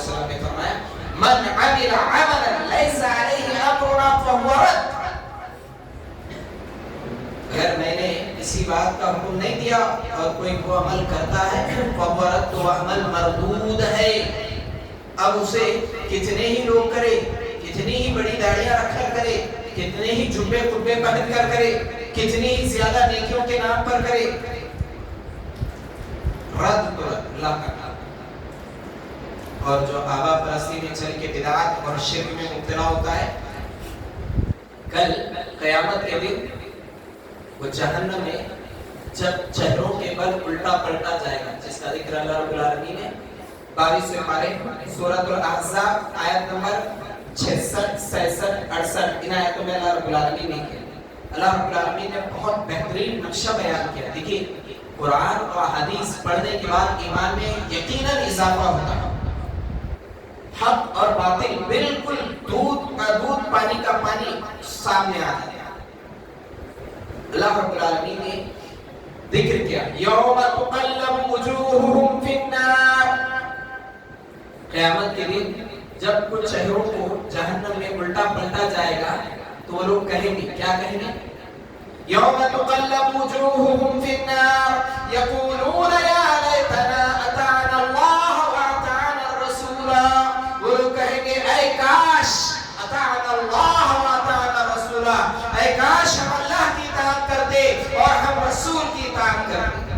وسلم نے فرمایا من عمل عملا لیس علیہ امرنا فہو رد. اگر میں نے کسی بات کا حکم نہیں دیا اور کوئی وہ عمل کرتا ہے فہو رد، تو وہ عمل مردود ہے. اب اسے کتنے ہی لوگ کرے، کتنی ہی بڑی داڑیاں رکھ کر کرے، کتنے ہی جبے کبے پہن کر کرے، کتنی ہی زیادہ نیکیوں کے نام پر کرے، رد تو رد، اللہ کا نام. اور جو آبا پرستی میں چل کے بدعت اور شرک میں مبتلا ہوتا ہے، کل قیامت کے دن وہ جہنم میں جب چہروں کے بل الٹا پلٹا جائے گا، جس کا ذکر اللہ رب العالمین نے 22 پارے سورۃ الاحزاب آیت نمبر 66 67 68 ان آیتوں میں اللہ رب العالمین نے کیا. اللہ رب العالمین نے بہت بہترین نقشہ بیان کیا. دیکھیے قرآن اور حدیث پڑھنے کے بعد ایمان میں یقیناً اضافہ ہوتا ہے. حق اور باطل بالکل دودھ کا دودھ پانی کا پانی سامنے آتا ہے. اللہ رب العالمین نے ذکر کیا یوم تقلب وجوہہم فی النار. قیامت کے دن جب کچھ چہروں کو جہنم میں الٹا پلٹا جائے گا تو وہ لوگ کہیں گے، کیا کہیں گے؟ یوم تقلب وجوہہم فی النار یقولون یا لیتنا اطعنا اللہ واطعنا الرسول. وہ لوگ کہیں گے اے کاش اطعنا اللہ واطعنا الرسول، اے کاش ہم اللہ کی اطاعت کرتے اور ہم رسول کی اطاعت کرتے.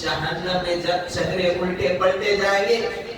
جہنم میں جب چہرے الٹے پلٹے جائیں گے،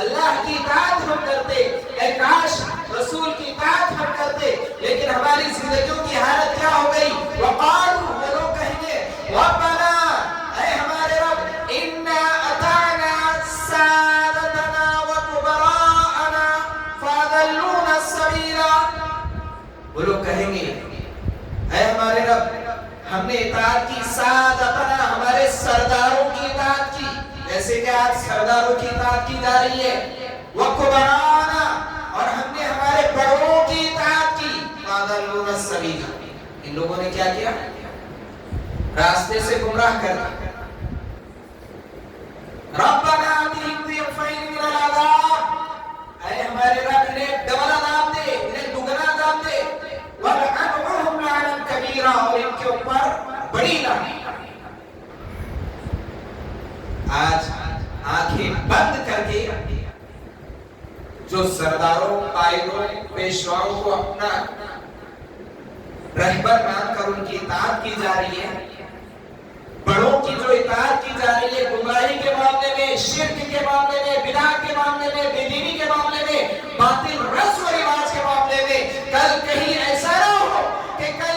اللہ کی اطاعت ہم کرتے، اے کاش رسول کی اطاعت ہم کرتے. لیکن ہماری زندگیوں کی حالت کیا ہو گئی؟ وقالوا، وہ لوگ کہیں گے ربنا، اے ہمارے رب، انا اطعنا سادتنا وکبراءنا فاضلونا السبیل. وہ لوگ کہیں گے اے ہمارے رب، ہم نے اطاعت کی سادتنا، ہمارے سرداروں کی اطاعت کی، جیسے کہ آج سرداروں کی اطاعت کی جا رہی ہے، وکبراءنا، اور ہم نے ہمارے بڑوں کی اطاعت کی، فاضلونا السبیل. ان لوگوں نے کیا کیا؟ راستے سے گمراہ کر دیا. ربنا آتِهِمْ ضِعْفَيْنِ مِنَ الْعَذَابِ، اے ہمارے رب انہیں ڈبل عذاب دے، انہیں دگنا عذاب دے. وَلْعَنْهُمْ لَعْنًا كَبِيرًا، اور ان کے اوپر بڑی لعنت. آج آنکھیں بند کر کے جو سرداروں، قائدوں، پیشواؤں کو اپنا رہبر مان کر ان کی اطاعت کی جا رہی ہے، بڑوں کی جو اطاعت کی جا رہی ہے گمراہی کے معاملے میں، شرک کے معاملے میں، بدعت کے معاملے میں، بے دینی کے معاملے میں، باطل رسم و رواج کے معاملے میں، کل کہیں ایسا نہ ہو کہ کل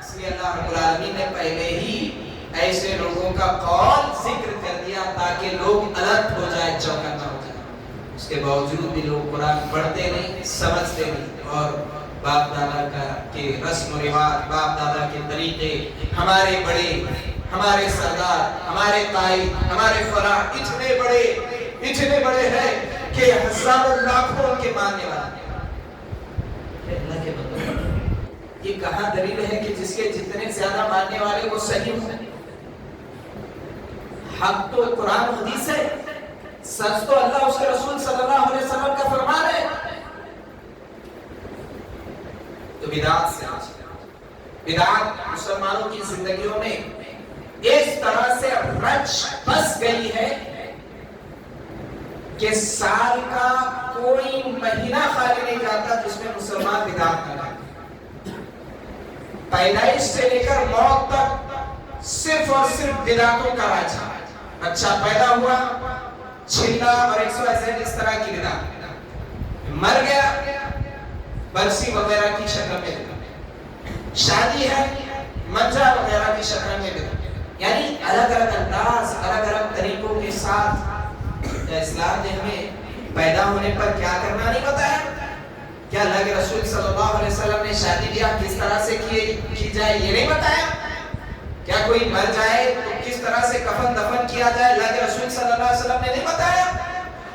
اس لیے اللہ رب العالمین نے پہلے ہی ایسے لوگوں کا قول ذکر کر دیا تاکہ لوگ الرٹ ہو جائے، چوکنا ہو جائے. اس کے باوجود بھی لوگ قرآن پڑھتے نہیں، سمجھتے نہیں، اور باپ دادا کا کے رسم و رواج، باپ دادا کے طریقے، ہمارے بڑے، ہمارے سردار، ہمارے قائد، ہمارے فلاں اتنے بڑے ہیں کہ ہزاروں لاکھوں کے ماننے والے. اللہ کے بندوں، یہ کہاں دلیل ہے کہ جس کے جتنے زیادہ ماننے والے وہ صحیح ہوں؟ حق تو قرآن حدیث ہے، سچ تو اللہ اس کے رسول صلی اللہ علیہ وسلم کا فرمان ہے. تو بدعت مسلمانوں کی زندگیوں میں اس طرح سے رچ بس گئی ہے کہ سال کا کوئی مہینہ خالی نہیں جاتا جس میں مسلمان بدعت نہ کرے. پیدائش سے لے کر موت تک صرف اور صرف بدعتوں کا راج ہے. بچہ پیدا ہوا، چھلا اور 100 اس طرح کی بدعت، مر گیا برسی وغیرہ کی شکل میں بدعت، شادی ہے منجا وغیرہ کی شکل میں بدعت. یعنی الگ الگ انداز، الگ الگ طریقوں کے ساتھ. اسلام نے ہمیں پیدا ہونے پر کیا کرنا نہیں بتایا؟ کیا اللہ کے رسول صلی اللہ علیہ وسلم نے شادی بیاہ کس طرح سے کی جائے یہ نہیں بتایا؟ کیا کوئی مر جائے تو کس طرح سے کفن دفن کیا جائے اللہ کے رسول صلی اللہ علیہ وسلم نے نہیں بتایا؟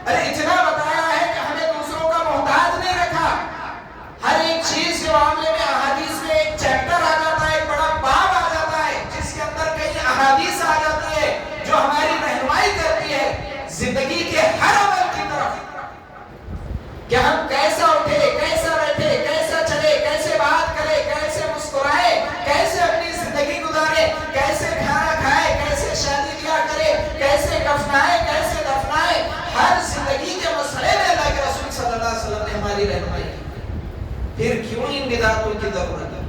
ارے اتنا بتایا ہے کہ ہمیں دوسروں کا محتاج نہیں رکھا. ہر ایک چیز کے معاملے میں احادیث میں ایک چیپٹر آ جاتا ہے، ایک بڑا باب آ جاتا ہے جس کے اندر کئی احادیث آ جاتی ہے جو ہماری رہنمائی کرتی ہے زندگی کے ہر عمل کی طرف، کہ ہم کیسا اٹھے، کیسا بیٹھے، کیسا چلے، کیسے بات کرے، کیسے مسکرائے، کیسے اپنی زندگی گزارے، کیسے کھانا کھائے، کیسے شادی بیاہ کرے، کیسے کفنائے، کیسے دفنائے، ہر زندگی کے مسئلے میں اللہ کے رسول صلی اللہ علیہ وسلم نے ہماری رہنمائی کی۔ پھر کیوں ان بدعتوں کی ضرورت ہے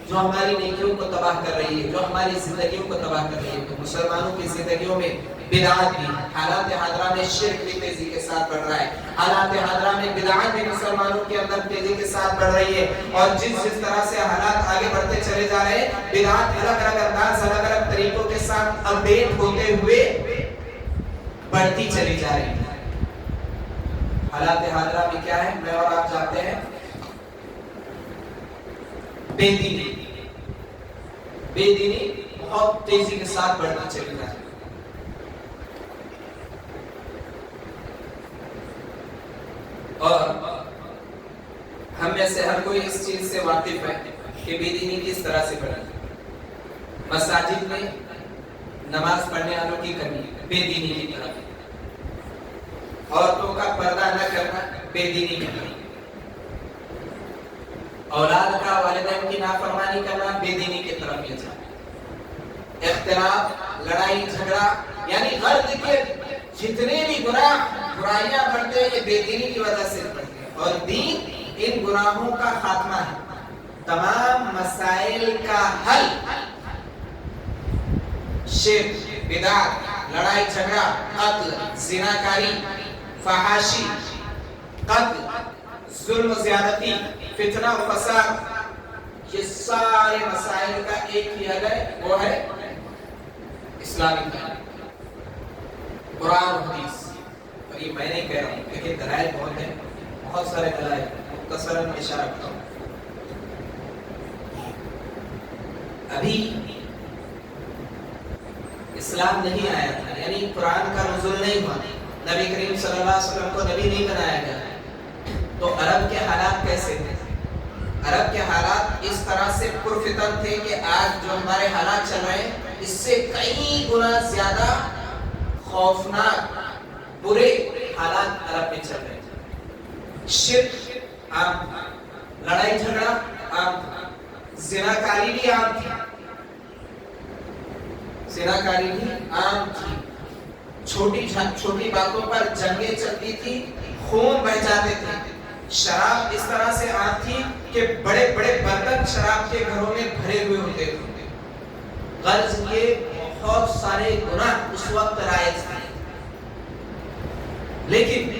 جو ہماری نیکیوں کو تباہ کر رہی ہے، جو ہماری زندگیوں کو تباہ کر رہی ہے؟ تو مسلمانوں کی زندگیوں میں بدعات بھی، حالات حاضرہ میں شرک بھی تیزی کے ساتھ بڑھ رہا ہے، حالات حاضرہ میں بدعات بھی مسلمانوں کے اندر تیزی کے ساتھ بڑھ رہی ہے، اور جس طرح سے حالات آگے بڑھتے چلے جا رہے ہیں، بدعات الگ الگ انداز، الگ الگ طریقوں کے ساتھ اپڈیٹ ہوتے ہوئے بڑھتی چلی جا رہی ہے۔ حالات حاضرہ میں کیا ہے، میں اور آپ جانتے ہیں، بے دینی بہت تیزی کے ساتھ بڑھتی چلی جا رہی ہے۔ اور ہم میں سے ہر کوئی اس چیز سے واقف ہے کہ بے دینی کس طرح سے بڑھے۔ مساجد میں نماز پڑھنے والوں کی کمی بے دینی کی طرف، عورتوں کا پردہ نہ کرنا بے دینی کی طرف، اولاد کا والدین کی نافرمانی کرنا بے دینی کی طرف لے جانا، اختلاف، لڑائی جھگڑا، یعنی غرض کے جتنے بھی برائیاں بڑھتے ہیں یہ بے دینی کی وجہ سے بڑھتے ہیں، اور دین ان گناہوں کا خاتمہ ہے، تمام مسائل کا حل۔ شرک، بدعت، لڑائی جھگڑا، قتل، زناکاری، فحاشی، قتل، ظلم و زیادتی، فتنہ و فساد، یہ سارے مسائل کا ایک ہی حل ہے، وہ ہے اسلامی تعلیم، قرآن و حدیث۔ اور یہ میں نہیں کہہ رہا ہوں، لیکن دلائل بہت ہیں، بہت سارے دلائل، مختصراً اشارہ کرتا ہوں۔ ابھی اسلام نہیں آیا تھا، یعنی قرآن کا نزول نہیں ہوا، نبی کریم صلی اللہ علیہ وسلم کو نبی نہیں بنایا گیا، تو عرب کے حالات کیسے تھے؟ عرب کے حالات اس طرح سے پرفتن تھے کہ آج جو ہمارے حالات چل رہے ہیں اس سے کئی گنا زیادہ خوفناک، برے حالات عرب میں چل رہے تھے۔ شرک عام تھا، لڑائی جھگڑا عام تھا، زناکاری بھی عام تھی، زناکاری بھی عام تھی، چھوٹی باتوں پر جنگیں چلتی تھی، خون بہہ جاتے تھے، شراب اس طرح سے عام تھی کہ بڑے بڑے برتن شراب کے گھروں میں بھرے ہوئے ہوتے تھے۔ غرض یہ بہت سارے گناہ اس وقت رائج تھے، لیکن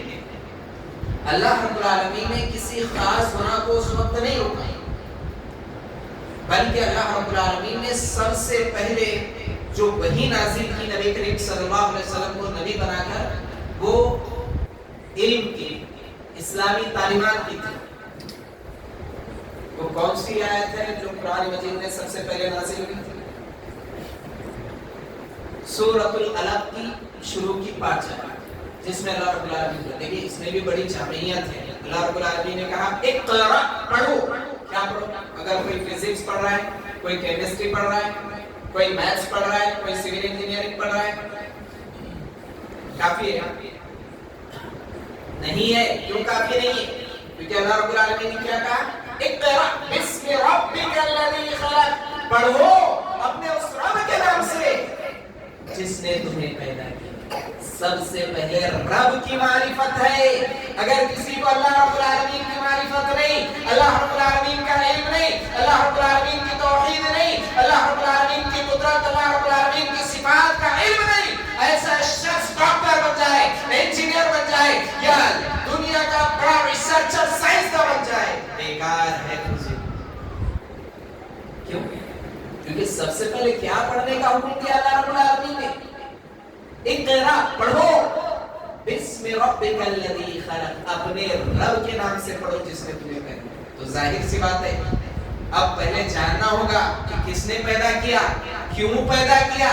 اللہ رب العالمین نے کسی خاص گناہ کو اس وقت نہیں روکا، بلکہ اللہ رب العالمین نے سب سے پہلے جو وحی نازل کی نبی کریم صلی اللہ علیہ وسلم کو نبی بنا کر، وہ علم کی، اسلامی تعلیمات کی تھی۔ وہ کون سی آیت ہے جو قرآن مجید نے سب سے پہلے نازل کی؟ سورۃ العلق کی شروع کی پارٹ ہے، جس میں اللہ رب العالمین نے، دیکھیں اس میں بھی بڑی جامعیت ہے۔ اللہ رب العالمین نے کہا اقرأ، پڑھو۔ کیا پڑھو؟ اگر کوئی فزکس پڑھ رہا ہے، کوئی کیمسٹری پڑھ رہا ہے، کوئی میتھس پڑھ رہا ہے، کوئی سول انجینئرنگ پڑھ رہا ہے، کافی ہے؟ نہیں ہے۔ کیوں کافی نہیں ہے؟ کیونکہ اللہ رب العالمین نے کیا کہا؟ اقرأ بسم ربک الذی خلق، پڑھو اپنے اس رب کے نام سے جس نے تمہیں پیدا کیا۔ سب سے پہلے رب کی معرفت ہے۔ اگر کسی کو اللہ رب العالمین کی معرفت نہیں، اللہ رب العالمین کا علم نہیں، اللہ رب العالمین کی توحید نہیں، اللہ رب العالمین کی قدرت، اللہ رب العالمین کی صفات کا علم نہیں، ایسا شخص ڈاکٹر بن جائے، انجینئر بن جائے، یا دنیا کا بڑا ریسرچر، سائنسداں بن جائے، بیکار ہے۔ کیوں؟ کیونکہ سب سے پہلے کیا پڑھنے کا حکم دیا اللہ رب العالمین نے؟ اقرأ، پڑھو، بسم ربک الذی خلق، اپنے رب کے نام سے پڑھو جس نے تمہیں پیدا کیا۔ تو ظاہر سی بات ہے، اب پہلے جاننا ہوگا کہ کس نے پیدا کیا، کیوں پیدا کیا،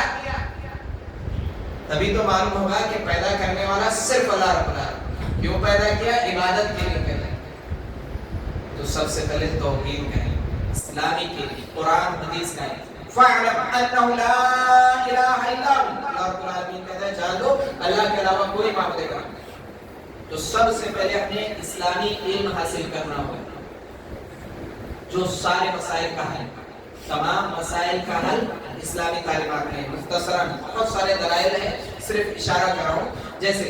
تبھی تو معلوم ہوگا کہ پیدا کرنے والا صرف اللہ رب العالمین۔ کیوں پیدا کیا؟ عبادت کے لیے پیدا کیا۔ تو سب سے پہلے توحید کا علم، اسلامی کے لیے، قرآن حدیث کا علم، فَاعْلَمْ أَنَّهُ لَا إِلَٰهَ إِلَّا هُوَ. اللہ رب العالمین کہتا ہے جان لو اللہ کے علاوہ کوئی معبود کا. تو سب سے پہلے اپنے اسلامی علم حاصل کرنا ہوگا جو سارے مسائل کا حل، تمام مسائل کا حل اسلامی تعلیمات میں. مختصراً بہت سارے دلائل ہیں، صرف اشارہ کر رہا ہوں. جیسے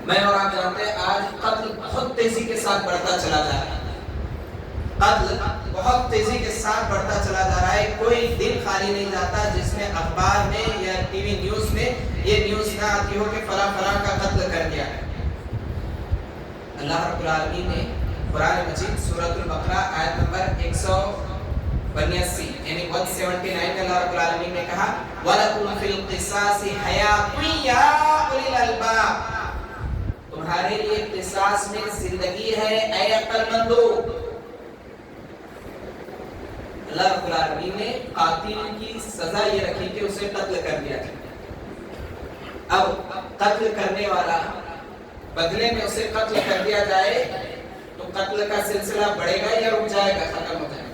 میں اور آپ جانتے ہیں آج قتل بہت تیزی کے ساتھ بڑھتا چلا جا رہا ہے. قتل بہت تیزی کے ساتھ بڑھتا چلا جا رہا ہے. کوئی دن خالی نہیں جاتا جس میں اخبار میں یا ٹی وی نیوز میں یہ نیوز نہ آتی ہو کہ فلاں فلاں کا قتل کر دیا ہے. اللہ رب العالمین نے قرآن مجید سورۃ البقرہ آیت نمبر 182 یعنی 179 میں اللہ رب العالمین نے کہا وَلَكُمْ فِي الْقِصَاصِ حَيَاةٌ يَا أُولِي الْأَلْبَابِ. تمہارے لیے قصاص میں زندگی ہے اے عقل مندو. اللہ رب العالمین نے قاتل کی سزا یہ رکھی کہ اسے قتل کر دیا جائے. اب قتل کرنے والا بدلے میں اسے قتل کر دیا جائے تو قتل کا سلسلہ بڑھے گا یا رک جائے گا، ختم ہو جائے گا؟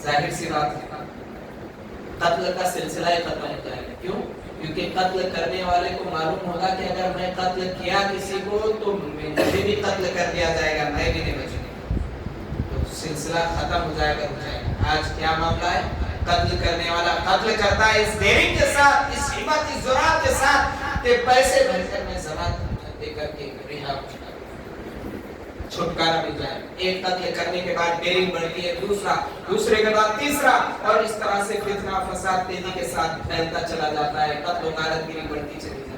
ظاہر سی بات ہے قتل کا سلسلہ ہی ختم ہو جائے گا. کیوں؟ کیونکہ قتل کرنے والے کو معلوم ہوگا کہ اگر میں قتل کیا کسی کو تو مجھے بھی قتل کر دیا جائے گا، میں بھی نہیں بچوں گا. تو سلسلہ ختم ہو جائے گا، رک جائے گا. آج کیا معاملہ ہے؟ قتل کرنے والا قتل کرتا ہے اس دیری کے ساتھ، اس ہمت، اس جرات کے ساتھ کہ پیسے بھر کر میں ضمانت دے کر کے رہا ہو جائے، چھٹکارا مل جائے. ایک قتل کرنے کے بعد دیری بڑھتی ہے، دوسرے کے بعد تیسرا، اور اس طرح سے فتنہ فساد تیزی کے ساتھ پھیلتا چلا جاتا ہے. قتل و غارت گیری بڑھتی چلی جاتی ہے.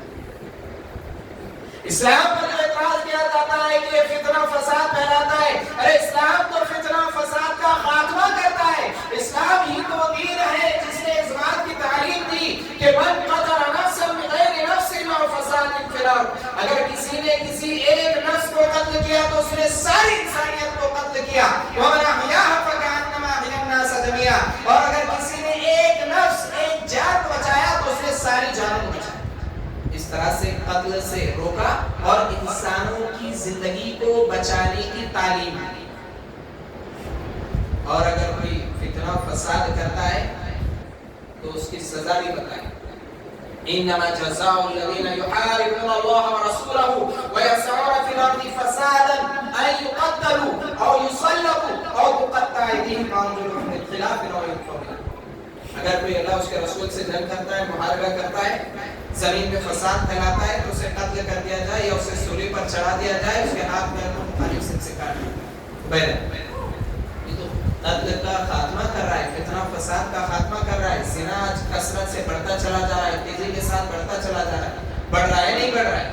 اسلام پر جو اعتراض کیا جاتا ہے کہ یہ فتنہ فساد پھیلاتا ہے، ارے اسلام تو فتنہ فساد کا خاتمہ کرتا ہے. اسلام ہی تو دین ہے جس نے اس بات کی تعلیم دی کہ من قتل نفسا بغیر نفس او فساد فی الارض. اگر کسی نے کسی ایک نفس کو قتل کیا تو اس نے ساری انسانیت کو قتل کیا. ومن احیاها فکانما احیا الناس جميعا. اور اگر کسی نے ایک نفس، ایک جان کو بچایا تو اس نے ساری جانوں کو بچایا. اس طرح سے قتل سے روکا اور انسانوں کی زندگی کو بچانے کی تعلیم دی. اور اگر کوئی فتنہ فساد کرتا ہے تو اس کی سزا بھی بتائی. انما جزاء الذين يحاربون الله ورسوله ويسعون في الارض فسادا ان يقتلوا او يصلبوا او تقطع ايديهم وارجلهم من خلاف او ينفوا. اگر کوئی اللہ اس کے رسول سے جنگ کرتا ہے، محاربہ کرتا ہے، زمین میں فساد پھیلاتا ہے تو اسے قتل کر دیا جائے یا اسے سولی پر چڑھا دیا جائے، اس کے ہاتھ میں مختلف سے کاٹ دیا جائے. قتل کا خاتمہ کر رہا ہے، فتنہ فساد کا خاتمہ کر رہا ہے. زنا آج کثرت سے بڑھتا چلا جا رہا ہے، تیزی کے ساتھ بڑھتا چلا جا رہا ہے. بڑھ رہا ہے نہیں بڑھ رہا ہے؟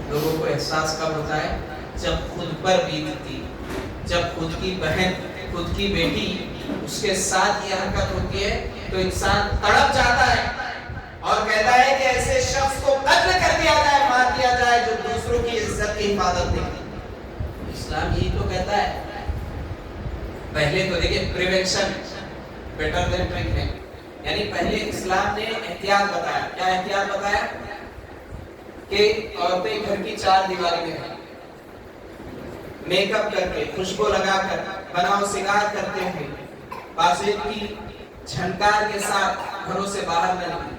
لوگوں کو احساس کب ہوتا ہے؟ جب خود پر بیتتی، جب خود کی بہن، خود کی بیٹی اس کے ساتھ یہ حرکت ہوتی ہے تو انسان تڑپ جاتا ہے اور کہتا ہے کہ ایسے شخص کو قتل کر دیا جائے، مار دیا جائے جو دوسروں کی عزت کی حفاظت نہیں کرتا. اسلام یہی تو کہتا ہے. پہلے تو دیکھیں پریونشن بیٹر دین ٹریٹمنٹ، یعنی پہلے اسلام نے احتیاط بتایا. کیا احتیاط بتایا؟ کہ عورتیں گھر کی چار دیواری میں ہیں، میک اپ کر کے، خوشبو لگا کر، بناؤ سنگار کرتے ہوئے، باضابطہ کی جھنکار کے ساتھ گھروں سے باہر نہ نکلیں،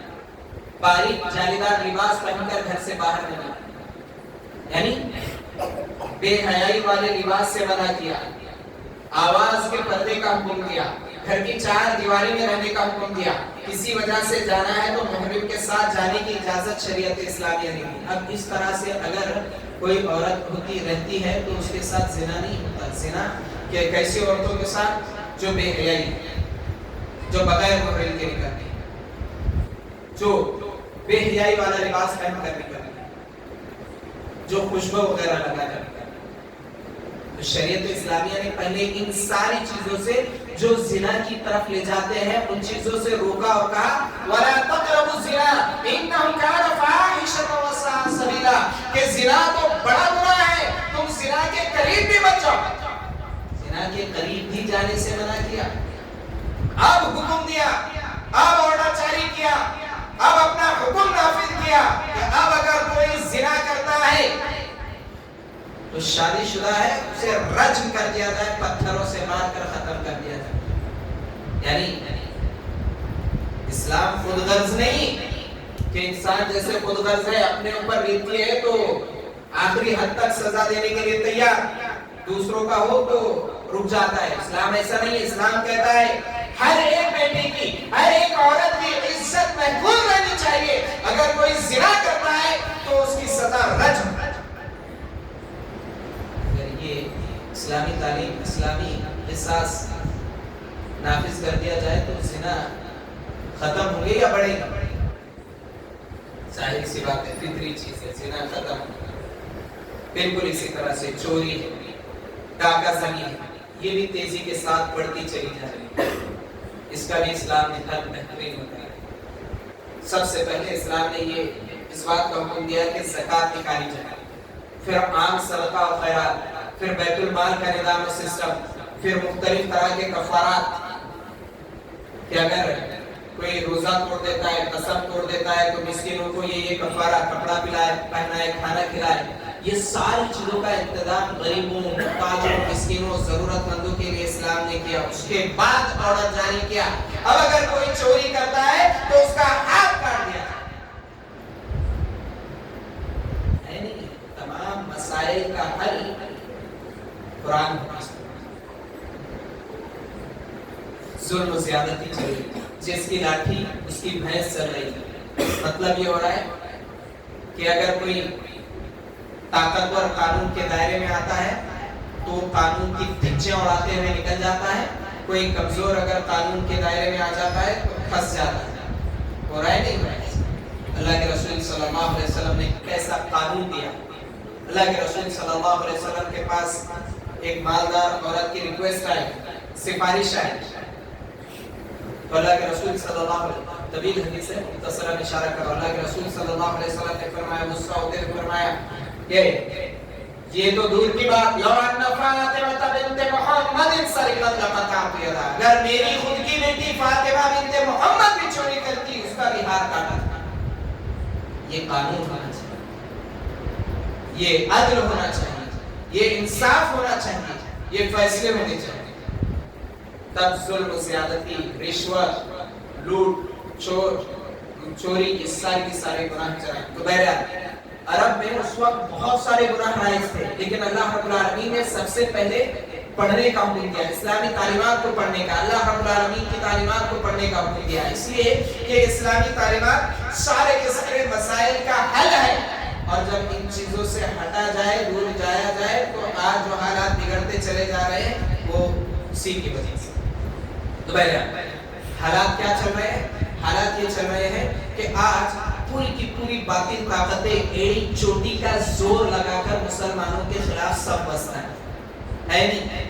باریک جالیدار لباس پہن کر گھر سے باہر نہ نکلیں. یعنی بے حیائی والے لباس سے منع کیا، آواز کے پردے کا حکم دیا، گھر کی چار دیواری میں رہنے کا حکم دیا. کسی وجہ سے جانا ہے تو محرم کے ساتھ جانے کی اجازت شریعت اسلامیہ نے دی. اب اس طرح سے اگر کوئی عورت ہوتی رہتی ہے تو اس کے ساتھ زنا نہیں ہوتا. زنا کہ کیسی عورتوں کے ساتھ؟ جو بے حیائی، جو بغیر محرم کے نکلتی، جو بے حیائی والا لباس پہن کر نکلتی، جو خوشبو وغیرہ لگا کر. شریعت اسلامیہ نے پہلے ان ساری چیزوں سے جو زنا کی طرف لے جاتے ہیں ان چیزوں سے روکا اور کہا وَلَا تَقْرَبُوا الزِّنَا إِنَّهُ كَانَ فَاحِشَةً وَسَاءَ سَبِيلًا، کہ زنا تو بڑا گناہ ہے، تم زنا کے قریب بھی مت جاؤ. زنا کے قریب بھی جانے سے منع کیا. اب حکم دیا، اب آرڈر جاری کیا، اب اپنا حکم نافذ کیا کہ اب اگر کوئی زنا کرتا ہے تو شادی شدہ ہے اسے رجم کر دیا جائے، پتھروں سے مار کر ختم کر دیا جائے. یعنی اسلام خود غرض نہیں کہ انسان جیسے خود غرض ہے اپنے اوپر ریتی ہے تو آخری حد تک سزا دینے کے لیے تیار، دوسروں کا ہو تو رک جاتا ہے. اسلام ایسا نہیں ہے. اسلام کہتا ہے ہر ایک بیٹی کی، ہر ایک عورت کی عزت محفوظ رہنی چاہیے. اگر کوئی زنا کرتا ہے تو اس کی سزا رجم. اگر یہ اسلامی تعلیم، اسلامی قصاص نافذ کر دیا جائے تو زنا ختم ہوں گے یا بڑھے گا؟ ظاہر سی بات ہے، فطری چیز ہے، زنا ختم ہوگا. بالکل اسی طرح سے چوری ہے، ڈاکہ زنی ہے، یہ بھی تیزی کے ساتھ بڑھتی چلی جا رہی ہے. اس کا بھی اسلام نے حد بہترین بتایا. سب سے پہلے اسلام نے یہ اس بات کا حکم دیا کہ زکوٰۃ نکالی جائے، پھر عام صدقہ و خیرات، پھر بیت المال کا نظام و سسٹم، پھر مختلف طرح کے کفارات کہ اگر کوئی روزہ توڑ دیتا ہے، قسم توڑ دیتا ہے تو مسکینوں کو یہ کفارہ، کپڑا پلائے، پہنائے، کھانا کھلائے. یہ ساری چیزوں کا انتظام غریبوں، محتاجوں، مسکینوں، ضرورت مندوں کے لیے اسلام نے کیا. اس کے بعد عورت جاری کیا. اب اگر کوئی چوری کرتا ہے تو اس کا ہاتھ کاٹ دیا. تمام مسائل کا حل قرآن. ظلم و زیادتی چل رہی، جس کی لاٹھی اس کی بھینس چل رہی. مطلب یہ ہو رہا ہے کہ اگر کوئی طاقتور قانون کے دائرے میں آتا ہے تو قانون کی دھجیاں اڑاتے ہوئے نکل جاتا ہے. کوئی کمزور اگر قانون کے دائرے میں آ جاتا ہے تو پھنس جاتا ہے. ہو رہا ہے نہیں ہو رہا ہے؟ اللہ کے رسول صلی اللہ علیہ وسلم نے کیسا قانون دیا. اللہ کے رسول صلی اللہ علیہ وسلم کے پاس ایک مالدار عورت کی ریکویسٹ آئی، سفارش آئی. تو اللہ کے رسول صلی اللہ علیہ وسلم، طویل حدیث ہے، مختصراً اشارہ کرو. اللہ کے رسول صلی اللہ علیہ وسلم نے فرمایا، غصہ ہوتے ہوئے فرمایا کہ یہ تو دور کی بات، لو ان فاطمہ بنت محمد سرقت لقطعت یدها، اگر میری خود کی بیٹی فاطمہ بنت محمد بھی چوری کرتی اس کا بھی ہاتھ کاٹا. یہ قانون ہونا چاہیے، یہ عدل ہونا چاہیے، یہ انصاف ہونا چاہیے، یہ فیصلے ہونے چاہیے. تب ظلم و زیادتی، رشوت، لوٹ، چوری، یہ سارے گناہ چلائے. تو بہرحال عرب میں اس وقت بہت سارے گناہ رائج تھے، لیکن اللہ رب العالمین نے سب سے پہلے پڑھنے کا حکم دیا، اسلامی تعلیمات کو پڑھنے کا. اللہ رب العالمین کی تعلیمات کو پڑھنے کا حکم دیا، اس لیے کہ اسلامی تعلیمات سارے کے سارے مسائل کا حل ہے. اور جب ان چیزوں سے ہٹا جائے، دور جایا جائے، تو آج جو حالات بگڑتے چلے جا رہے ہیں وہ اسی کی وجہ سے. تو بہرحال حالات کیا چل رہے ہیں؟ حالات یہ چل رہے ہیں کہ آج پوری کی پوری باطل طاقتیں ایڑی چوٹی کا زور لگا کر مسلمانوں کے خلاف سب بستا ہے نہیں؟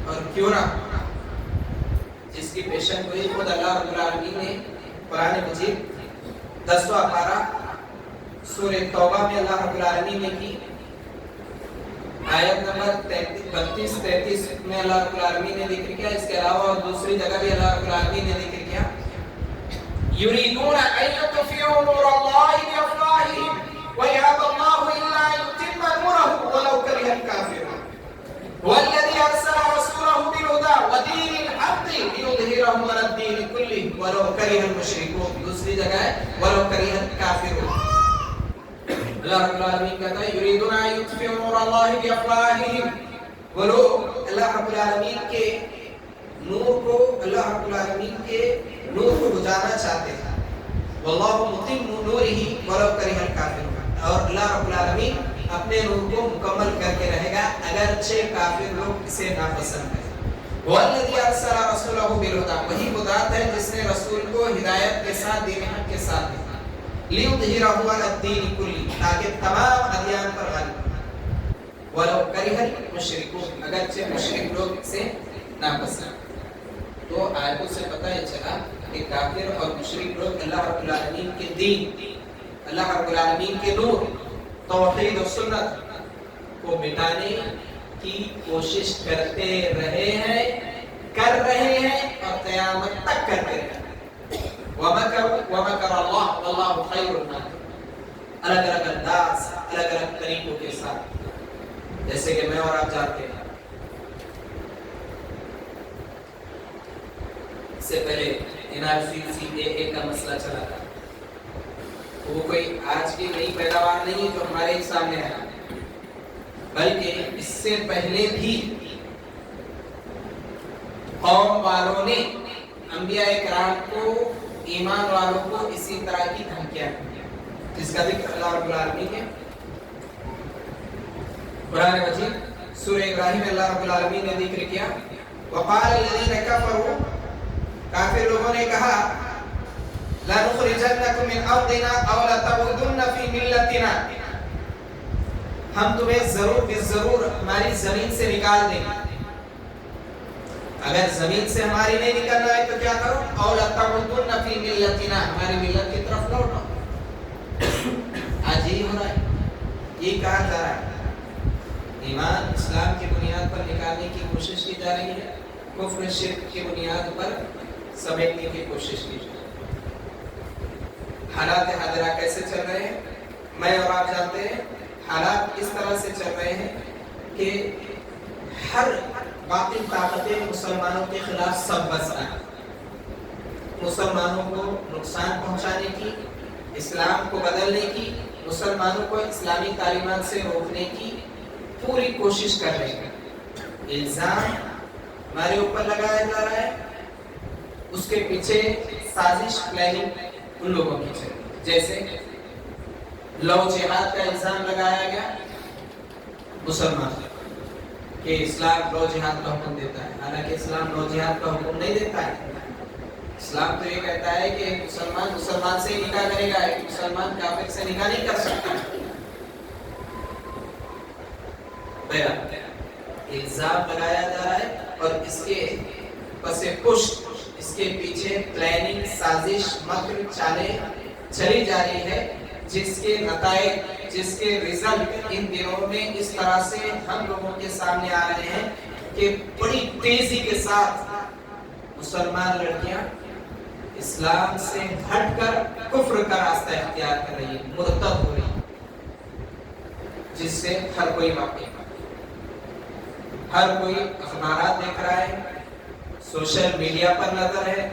اور کیوں نہ، جس کی پیشن گوئی خود اللہ رب العالمین نے قرآن مجید 10واں پارہ سورہ توبہ میں اللہ رب العالمین نے کی. آیت نمبر 32-33 میں اللہ رب العالمین نے ذکر کیا. اس کے علاوہ اور دوسری جگہ بھی اللہ رب العالمین نے ذکر کیا، یریدون ان یطفئوا نور اللہ بافواہہم ویأبی اللہ الا ان یتم نورہ ولو کرہ الکافرون والذی ارسل رسولہ بالہدی ودین الحق لیظہرہ علی الدین کلہ ولو کرہ المشرکون. دوسری جگہ ہے ولو کرہ الکافرون. اللہ رب العالمین کہتا ہے یریدون ان یطفئوا نور اللہ بافواہہم، وہ لوگ اللہ رب العالمین کے نور کو، اللہ رب العالمین کے نور کو بجھانا چاہتے ہیں. واللہ متم نورہ ولو کرہ الکافرون، اور اللہ رب العالمین اپنے نور کو مکمل کر کے رہے گا اگرچہ کافر لوگ اسے ناپسند کریں. والذی ارسل رسولہ بالہدی، وہی ذات ہے جس نے رسول کو ہدایت کے ساتھ، دین حق کے ساتھ بھیجا. لیظہرہ علی الدین کلہ، تاکہ تمام ادیان پر غالب. ولو کرہ المشرکون، اگرچہ مشرک لوگ اسے ناپسند. تو آیتوں سے پتہ یہ چلا کہ کافر اور مشرک لوگ اللہ رب العالمین کے دین، اللہ رب العالمین کے نور، توحید و سنت کو مٹانے کی کوشش کرتے رہے ہیں، کر رہے ہیں اور قیامت تک کرتے رہے. وَمَكَرَ اللَّهُ وَاللَّهُ خَيْرُ الْمَاكِرِينَ. الگ الگ انداز، الگ الگ طریقوں کے ساتھ جیسے کہ میں اور آپ جانتے ہیں. اس سے پہلے NRC کا مسئلہ چلا تھا. وہ کوئی آج کی نئی پیداوار نہیں جو ہمارے سامنے ہے، بلکہ اس سے پہلے بھی قوم والوں نے انبیاء کرام کو، ایمان والوں کو اسی طرح کی دھمکیاں دی، جس کا ذکر اللہ رب العالمین نے قرآن مجید سورہ ابراہیم میں اللہ رب العالمین نے ذکر کیا. وقال الذین کفروا، کافر لوگوں نے کہا لَنُخْرِجَنَّكُم مِّنْ أَرْضِنَا أَوْ لَتَعُودُنَّ فِي مِلَّتِنَا، ہم تمہیں ضرور ہماری زمین سے نکال دیں گے. اگر زمین سے ہماری نہیں نکلنا ہے تو کیا کرو؟ أَوْ لَتَعُودُنَّ فِي مِلَّتِنَا، ہماری ملت کی طرف لوٹو. آج یہی ہو رہا ہے، یہ کہا جا رہا ہے. ایمان اسلام کی بنیاد پر نکالنے کی کوشش کی جا رہی ہے، کفر شرک کی بنیاد پر سمیٹنے کی کوشش کی جا رہی ہے. حالات حاضرہ کیسے چل رہے ہیں؟ میں اور آپ جانتے ہیں حالات اس طرح سے چل رہے ہیں کہ ہر باطل طاقتیں مسلمانوں کے خلاف سب بس رہی ہیں. مسلمانوں کو نقصان پہنچانے کی، اسلام کو بدلنے کی، مسلمانوں کو اسلامی تعلیمات سے روکنے کی پوری کوشش کر رہے ہیں. الزام ہمارے اوپر لگایا جا رہا ہے، اس کے پیچھے سازش پلاننگ ان لوگوں کی چل. جیسے لو جہاد کا الزام لگایا گیا مسلمان کہ اسلام لو جہاد کا حکم دیتا ہے، حالانکہ اسلام لو جہاد کا حکم نہیں دیتا ہے. اسلام تو یہ کہتا ہے کہ مسلمان سے نکاح کرے گا، ایک مسلمان کافر سے نکاح نہیں کر سکتا. الزام لگایا جا رہا ہے اور اس کے پس پشت، اس کے پیچھے پلاننگ، سازش، مکر، چالیں چلی جا رہی ہے، جس کے نتائج، جس کے رزلٹ ان دنوں میں اس طرح سے ہم لوگوں کے سامنے آ رہے ہیں کہ بڑی تیزی کے ساتھ مسلمان لڑکیاں اسلام سے ہٹ کر کفر کا راستہ اختیار کر رہی ہیں، مرتد ہو رہی ہیں، جس سے ہر کوئی واقع، ہر کوئی اخبارات دیکھ رہا ہے، سوشل میڈیا پر نظر ہے.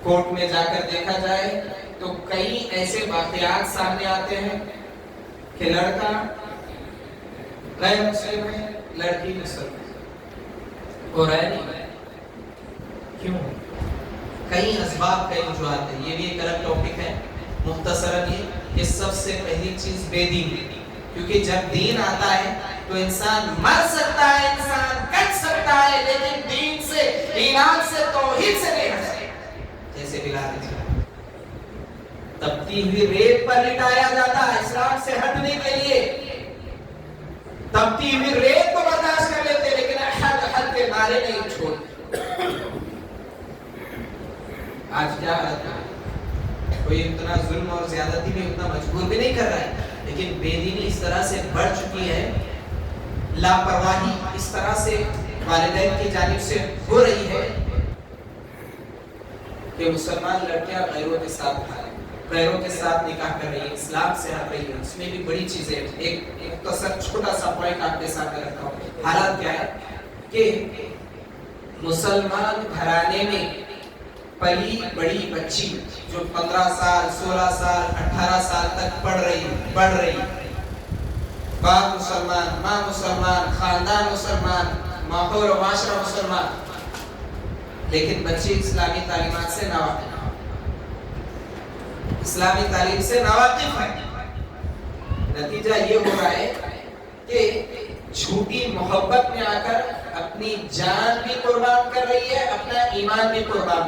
کورٹ میں جا کر دیکھا جائے تو کئی ایسے واقعات سامنے آتے ہیں کہ لڑکا غیر مسلم ہے، لڑکی مسلم ہو رہا ہے. نہیں کیوں؟ کئی اسباب، کئی وجوہات ہیں. یہ بھی ایک الگ ٹاپک ہے. مختصراً یہ کہ سب سے پہلی چیز بے دینی، کیونکہ جب دین آتا ہے تو انسان مر سکتا ہے، انسان کٹ سکتا ہے، لیکن دین سے، ایمان سے، توحید سے نہیں ہٹ سکتا. جیسے بلال نے تبتی ہوئی ریت پر لٹایا جاتا ہے اسلام سے ہٹنے کے لیے. تبتی ہوئی ریت کو برداشت کر لیتے لیکن حد کے نعرے نہیں چھوڑتے. آج کیا حالت ہے؟ کوئی اتنا ظلم اور زیادتی میں اتنا مجبور بھی نہیں کر رہا ہے، لیکن بے دینی اس طرح سے بڑھ چکی ہے، لاپرواہی اس طرح سے والدین کی جانب سے ہو رہی ہے کہ مسلمان لڑکیاں غیروں کے ساتھ نکاح کر رہی ہیں، اسلام سے ہٹ رہی ہیں. اس میں بھی بڑی چیزیں، ایک مختصر چھوٹا سا پوائنٹ آپ کے سامنے رکھتا ہوں. حالت کیا ہے کہ مسلمان گھرانے میں پلی بڑی بچی جو 15 سال، 16 سال، 18 سال تک پڑھ رہی، باپ مسلمان، ماں مسلمان، خاندان مسلمان، ماحول و معاشرہ مسلمان، لیکن بچے اسلامی تعلیمات سے ناواقف، اسلامی تعلیم سے ناواقف ہے. نتیجہ یہ ہو رہا ہے کہ جھوٹی محبت میں آ کر اپنی جان بھی قربان کر رہی ہے، اپنا ایمان بھی قربان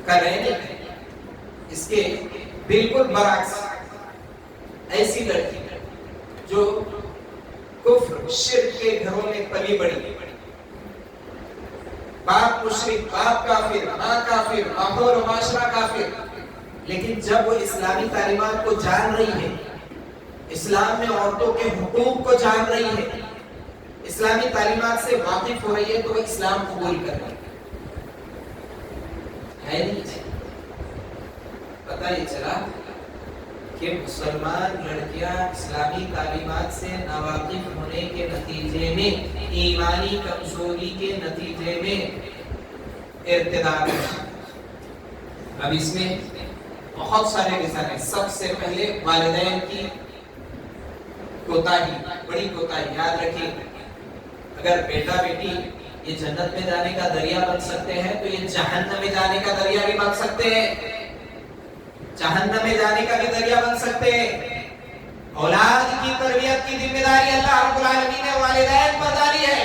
کر رہے ہیں. اس کے بالکل برعکس ایسی لڑکی جو کفر شرک کے گھروں میں پلی بڑی، باپ مشرک، باپ کافر، ماں کافر، ماحول و معاشرہ کافر، لیکن جب وہ اسلامی تعلیمات کو جان رہی ہے، اسلام میں عورتوں کے حقوق کو جان رہی ہے، اسلامی تعلیمات سے واقف ہو رہی ہے، تو وہ اسلام قبول کر رہی ہے. نہیں پتہ یہ چلا کہ مسلمان لڑکیاں اسلامی تعلیمات سے ناواقف ہونے کے نتیجے میں، ایمانی کمزوری کے نتیجے میں ارتداد ہے۔ اب اس میں بہت سارے ریزن ہیں۔ سب سے پہلے والدین کی کوتاہی، بڑی کوتاہی۔ یاد رکھیے، اگر بیٹا بیٹی یہ جنت میں جانے کا ذریعہ بن سکتے ہیں تو یہ جہنم میں جانے کا ذریعہ بھی بن سکتے ہیں، جہنم میں جانے کا بھی ذریعہ بن سکتے ہیں۔ اولاد کی تربیت کی ذمہ داری اللہ رب العالمین نے والدین پر ڈالی ہے۔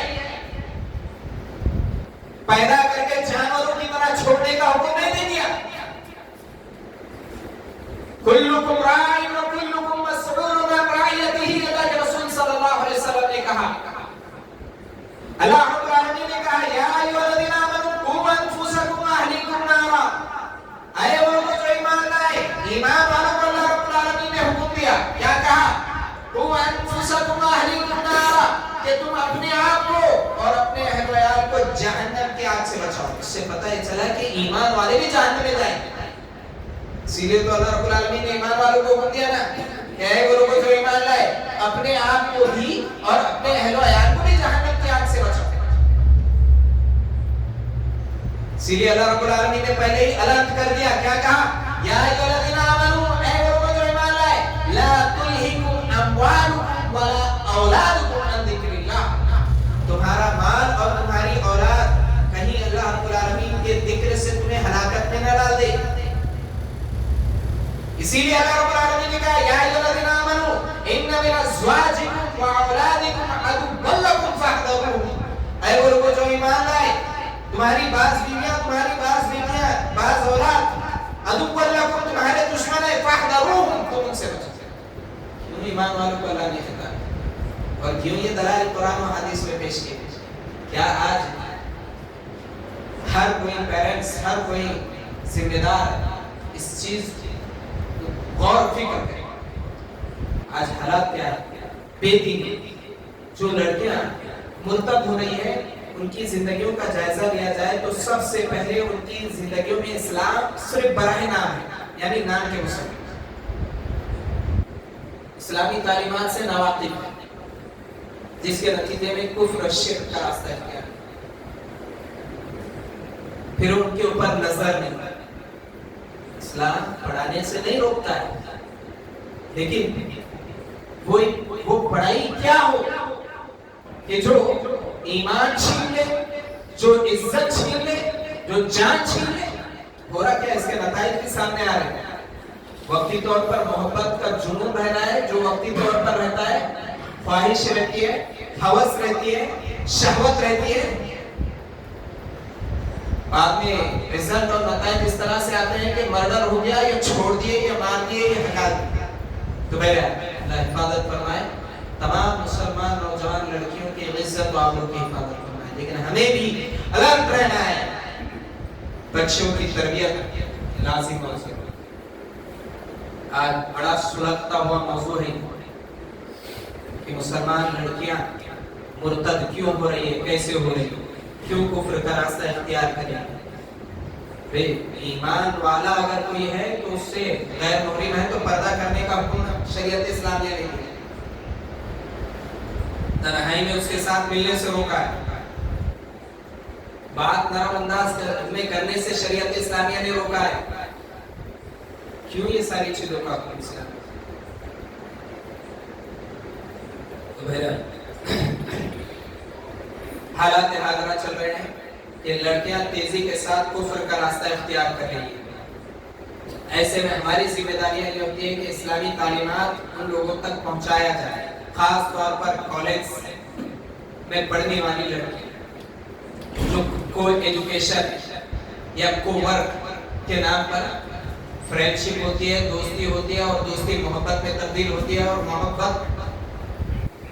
پیدا کر کے جانوروں کی طرح چھوڑنے کا حکم نہیں دیا۔ کلکم راع وکلکم مسئول عن رعیتہ، اللہ کے رسول صلی اللہ علیہ وسلم نے کہا، اللہ رب العالمین نے کہا، یا ایھا الذین آمنوا قوا انفسکم واہلیکم نارا، اے وہ لوگ جو ایمان لائے، ایمان والوں کو اللہ رب العالمین نے حکم دیا، کیا کہا؟ قوا انفسکم واہلیکم نارا، کہ تم اپنے آپ کو اور اپنے اہل و عیال کو جہنم کی آگ سے بچاؤ۔ اس سے پتہ چلا کہ ایمان والے بھی جہنم میں جائیں گے۔ اسی لیے تو اللہ رب العالمین نے ایمان والوں کو حکم دیا نا کہ اے وہ لوگ جو ایمان لائے، اپنے آپ کو بھی اور اپنے اہل و عیال کو بھی جہنم کی آگ سے بچاؤ۔ اسی لیے اللہ رب العالمین نے پہلے ہی الرٹ کر دیا، کیا کہا؟ یا ایھا الذین آمنوا، اے وہ لوگ جو ایمان لائے، لا تلہکم اموالکم ولا اولادکم عن ذکر اللہ، تمہارا مال اور تمہاری اولاد کہیں اللہ رب العالمین کے ذکر سے تمہیں ہلاکت میں نہ ڈال دے۔ اسی لیے اللہ رب العالمین نے کہا، یا ایھا الذین آمنوا ان من ازواجکم واولادکم عدوا لکم فاحذروہم، اے وہ لوگ جو ایمان لائے، تمہاری بعض بیویاں، بعض اولاد عدوا لکم، تمہارے دشمن ہے، فاحذروہم، تم ان سے بچو۔ کیوں ایمان والوں کو اللہ نے کہا، اور کیوں یہ دلائل قرآن و حدیث میں پیش کیے؟ کیا آج ہر کوئی پیرنٹس، ہر کوئی ذمہ دار اس چیز غور فکر کرے؟ آج حالات کیا ہے؟ بے دینی، جو لڑکیاں مرتب ہو رہی ہیں، ان کی زندگیوں کا جائزہ لیا جائے تو سب سے پہلے ان کی زندگیوں میں اسلام صرف براہ نام ہے، یعنی نام کے مسلمان، اسلامی تعلیمات سے ناواقف ہے، جس کے نتیجے میں کفر و شرک کا راستہ اختیار، پھر ان کے اوپر نظر نہیں۔ اسلام پڑھانے سے نہیں روکتا ہے، لیکن وہ پڑھائی کیا ہو کہ جو ایمان چھین لے، جو عزت چھین لے، جو جان چھین لے۔ ہو رہا کیا؟ اس کے نتائج بھی سامنے آ رہے ہیں۔ وقتی طور پر محبت کا جنون رہ رہا ہے، جو وقتی طور پر رہتا ہے، خواہش رہتی ہے، ہوس رہتی ہے، شہوت رہتی ہے، بعد میں رزلٹ اور نتائج اس طرح سے آتے ہیں کہ مرڈر ہو گیا، یا چھوڑ دیے، یا مار دیے، یا ہٹا دیے۔ تو بہرحال اللہ حفاظت فرمائے، تمام مسلمان نوجوان لڑکیوں کی عزت و آبرو کی حفاظت فرمائے، لیکن ہمیں بھی الرٹ رہنا ہے۔ بچوں کی تربیت لازم اور ضروری۔ آج بڑا سلگتا ہوا موضوع ہے کہ مسلمان لڑکیاں مرتد کیوں ہو رہی ہے، کیسے ہو رہی ہے، کیوں کفر کا راستہ اختیار کریں؟ ایمان والا اگر کوئی ہے تو اس سے غیر محرم ہے تو پردہ کرنے کا حکم شریعت اسلام نے نہیں دیا، تنہائی میں اس کے ساتھ ملنے سے روکا ہے، بات نرم انداز میں کرنے سے شریعت اسلامیہ نے روکا ہے۔ کیوں یہ ساری چیزوں کا حکم اسلام؟ تو بہرحال حالات حاضرہ چل رہے ہیں کہ لڑکیاں تیزی کے ساتھ کفر کا راستہ اختیار کر رہی ہیں۔ ایسے میں ہماری ذمہ داریاں یہ ہوتی ہے کہ اسلامی تعلیمات ان لوگوں تک پہنچایا جائے، خاص طور پر کالج میں پڑھنے والی لڑکیاں جو کو ایجوکیشن یا کو ورک کے نام پر فرینڈشپ ہوتی ہے، دوستی ہوتی ہے، اور دوستی محبت میں تبدیل ہوتی ہے، اور محبت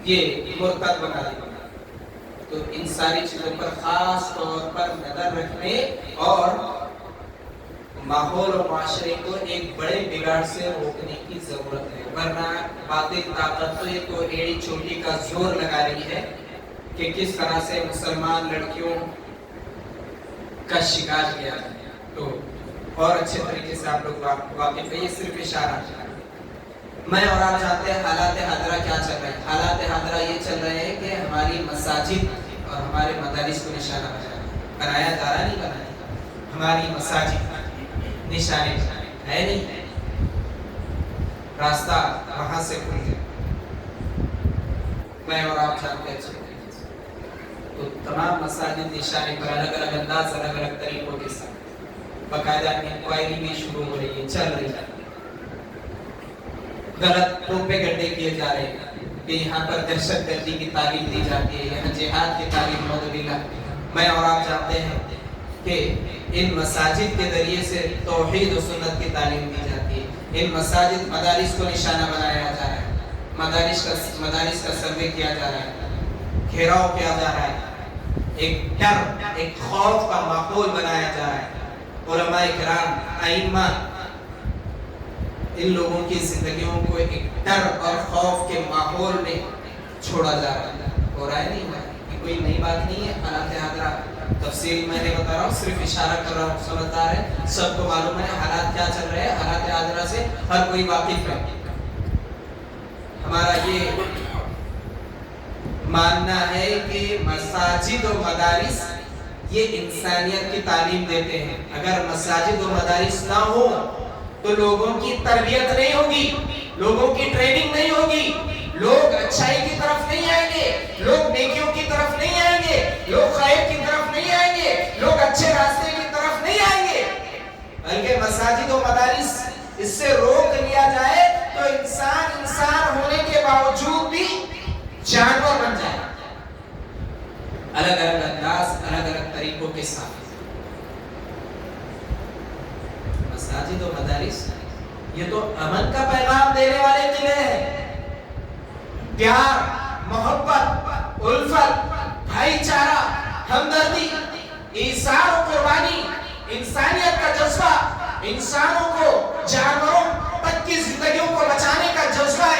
یہ مرتد بنا دیتی ہے۔ تو ان ساری چیزوں پر خاص طور پر نظر رکھنے اور ماحول اور معاشرے کو ایک بڑے بگاڑ سے روکنے کی ضرورت ہے، ورنہ باطل طاقت تو یہ تو ایڑی چوٹی کا زور لگا رہی ہے کہ کس طرح سے مسلمان لڑکیوں کا شکار کیا جائے۔ تو اور اچھے طریقے سے آپ لوگ واقف ہے، یہ صرف اشارہ ہے۔ میں اور آپ جانتے ہیں حالات حاضرہ کیا چل رہے ہیں. حالات حاضرہ یہ چل رہے ہیں کہ ہماری مساجد اور ہمارے مدارس کو نشانہ بنایا جا رہا نہیں بنایا. ہماری مساجد نشانے ہے نہیں, راستہ وہاں سے کھل گیا. میں اور آپ جانتے ہیں تو تمام مساجد نشانے پر الگ الگ انداز, الگ الگ طریقوں کے ساتھ باقاعدہ انکوائری بھی شروع ہو رہی ہے, چل رہی ہے. غلط پروپیگنڈے کیے جا رہے ہیں کہ یہاں پر دہشت گردی کی تعلیم دی جاتی ہے, یہاں جہاد کی تعلیم موجودہ. میں اور آپ جانتے ہیں کہ ان مساجد کے ذریعے سے توحید و سنت کی تعلیم دی جاتی ہے. ان مساجد مدارس کو نشانہ بنایا جا رہا ہے, مدارس کا سروے کیا جا رہا ہے, گھیراؤ کیا جا رہا ہے, ایک ڈر, ایک خوف کا ماحول بنایا جا رہا ہے. علماء کرام, ائمہ, ان لوگوں کی زندگیوں کو ایک ڈر اور خوف کے ماحول میں چھوڑا جا رہا ہے. ہو رہا ہے نہیں ہوا, یہ کوئی نئی بات نہیں ہے. حالات حاضرہ تفصیل میں نہیں بتا رہا ہوں, صرف اشارہ کر رہا ہوں, سمجھدار ہے, سب کو معلوم ہے حالات کیا چل رہے ہیں. حالات حاضرہ سے ہر کوئی واقف ہے. ہمارا یہ ماننا ہے کہ مساجد و مدارس یہ انسانیت کی تعلیم دیتے ہیں. اگر مساجد و مدارس نہ ہو تو لوگوں کی تربیت نہیں ہوگی, لوگوں کی ٹریننگ نہیں ہوگی, لوگ اچھائی کی طرف نہیں آئیں گے, لوگ نیکیوں کی طرف نہیں آئیں گے, لوگ خیر کی طرف نہیں آئیں گے, لوگ اچھے راستے کی طرف نہیں آئیں گے. بلکہ مساجد و مدارس اس سے روک لیا جائے تو انسان ہونے کے باوجود بھی جانور بن جائے, الگ الگ انداز, الگ الگ طریقوں کے ساتھ. مساجد و مدارس یہ تو امن کا پیغام دینے والے قلعے ہیں. پیار, محبت, الفت, بھائی چارہ, ہمدردی, ایثار و قربانی, انسانیت کا جذبہ, انسانوں کو جانوروں تک کی زندگیوں کو بچانے کا جذبہ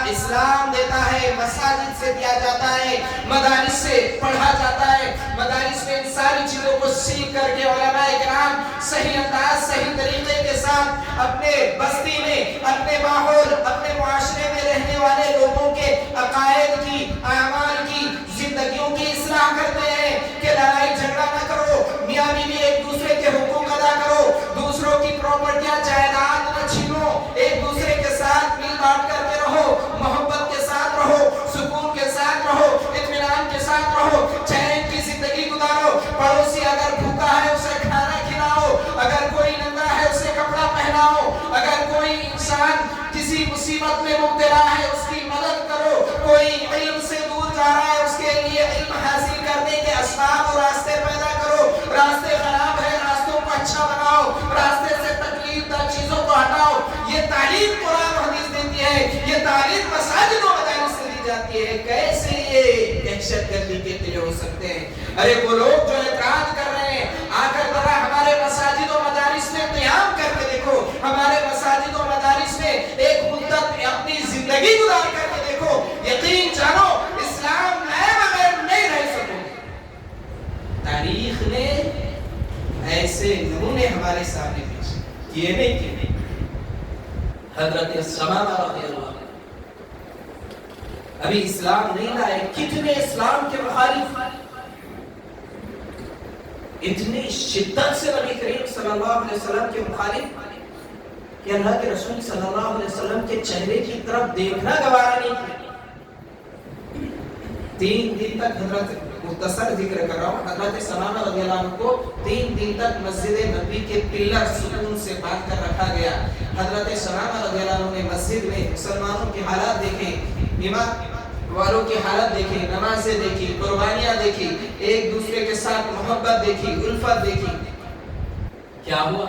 اسلام دیتا ہے. مساجد سے دیا جاتا ہے, مدارس سے پڑھا جاتا ہے. مدارس میں ان ساری چیزوں کو سیکھ کر کے علماء کرام صحیح انداز, صحیح طریقے کے ساتھ اپنے بستی میں, اپنے ماحول, اپنے معاشرے میں رہنے والے لوگوں کے عقائد کی, اعمال کی, زندگیوں کی اصلاح کرتے ہیں. کہ لڑائی جھگڑا نہ کرو, میاں بیوی ایک دوسرے کے حقوق ادا کرو, دوسروں کی پراپرٹیاں جائیداد نہ چھینو, ایک دوسرے کے ساتھ مل بانٹ کر کے رہو, محبت کے ساتھ رہو, سکون کے ساتھ رہو, اطمینان کے ساتھ رہو, چین کی زندگی گزارو. پڑوسی اگر بھوکا ہے اسے کھانا کھلاؤ, اگر کوئی ننگا ہے اسے کپڑا پہناؤ, اگر کوئی انسان کسی مصیبت میں مبتلا ہے اس کی مدد کرو, کوئی علم سے دور جا رہا ہے اس کے لیے علم حاصل کرنے کے اسباب اور راستے پیدا کرو. راستے خراب ہے, راستوں کو اچھا بناؤ, راستے سے تکلیف دہ چیزوں کو ہٹاؤ. یہ تعلیم قرآن و حدیث دیتی ہے, یہ تعلیم مساجد و مدارس سے دی جاتی ہے. کیسے یہ دہشت گردی کے قلعے ہو سکتے ہیں؟ ارے وہ لوگ جو اعتراض کر رہے ہیں, آ کر ذرا ہمارے مساجد و مدارس میں قیام کر کے دیکھو, ہمارے مساجد و مدارس میں ایک مدت اپنی زندگی گزار کر کے دیکھو, یقین جانو اسلام نئے بغیر نہیں رہ سکو گے. تاریخ نے ایسے نمونے ہمارے سامنے پیش کیے نہیں کیے. حضرت ثمامہ رضی اللہ عنہ ابھی اسلام نہیں لائے, کتنے اسلام کے مخالف, اتنی شدت سے نبی کریم صلی اللہ علیہ وسلم کے مخالف کہ اللہ کے رسول صلی اللہ علیہ وسلم کے چہرے کی طرف دیکھنا گوارا نہیں کیا. 3 دن تک, حضرت مختصر ذکر کر رہا ہوں, حضرت ثمامہ رضی اللہ عنہ کو 3 دن تک مسجد نبی کے پلر ستون سے باندھ کر رکھا گیا. حضرت ثمامہ رضی اللہ عنہ نے مسجد میں مسلمانوں کے حالات دیکھے, امام والوں کی حالت دیکھی, نمازیں دیکھی, قربانیاں دیکھی, ایک دوسرے کے ساتھ محبت دیکھی, الفت دیکھی. کیا ہوا؟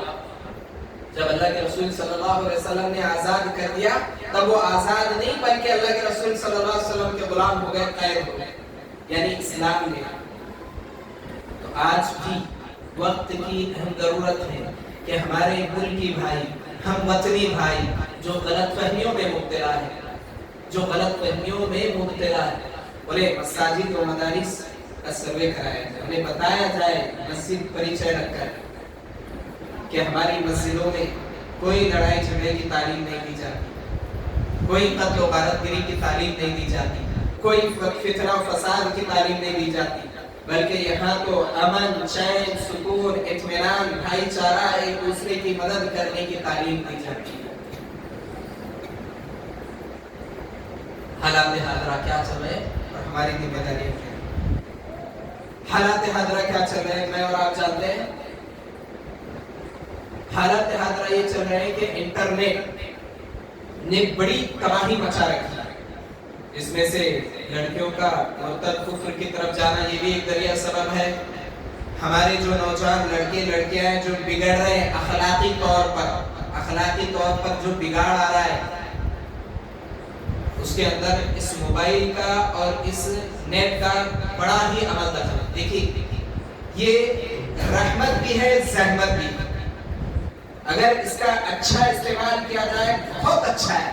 جب اللہ کے رسول صلی اللہ علیہ وسلم نے آزاد کر دیا, تب وہ آزاد نہیں بلکہ اللہ کے رسول صلی اللہ علیہ وسلم کے غلام ہو گئے, قید ہو گئے, یعنی اسلام میں. تو آج بھی وقت کی اہم ضرورت ہے کہ ہمارے ملکی بھائی, ہم وطنی بھائی جو غلط فہمیوں میں مبتلا ہے, جو غلط فہمیوں میں مبتلا ہے, بولے مساجد و مدارس کا سروے کرایا جائے, انہیں بتایا جائے مسجد پریچے رکھ کر کہ ہماری مسجدوں میں کوئی لڑائی جھگڑے کی تعلیم نہیں دی جاتی, کوئی قتل و غارت گری کی تعلیم نہیں دی جاتی، کوئی فتنہ و فساد کی تعلیم نہیں دی جاتی، بلکہ یہاں تو امن، چین، سکون، اطمینان، بھائی چارہ، ایک دوسرے کی مدد کرنے کی تعلیم دی جاتی ہے۔ حالات حاضرہ کیا چل رہے ہیں اور ہماری ذمہ داری ہے؟ حالات حاضرہ کیا چل رہے ہیں میں اور آپ جانتے ہیں؟ حالات حاضرہ یہ چل رہے ہیں کہ انٹرنیٹ نے بڑی تباہی مچا رکھی ہے، اس میں سے لڑکیوں کا مرتد کفر کی طرف جانا یہ بھی ایک ذریعہ سبب ہے۔ ہمارے جو نوجوان لڑکے لڑکیاں ہیں جو بگڑ رہے ہیں اخلاقی طور پر جو بگاڑ آ رہا ہے، اس کے اندر اس موبائل کا اور اس نیٹ کا بڑا ہی عمل دخل ہے۔ دیکھیے یہ رحمت بھی ہے، زحمت بھی ہے۔ اگر اس کا اچھا استعمال کیا جائے بہت اچھا ہے،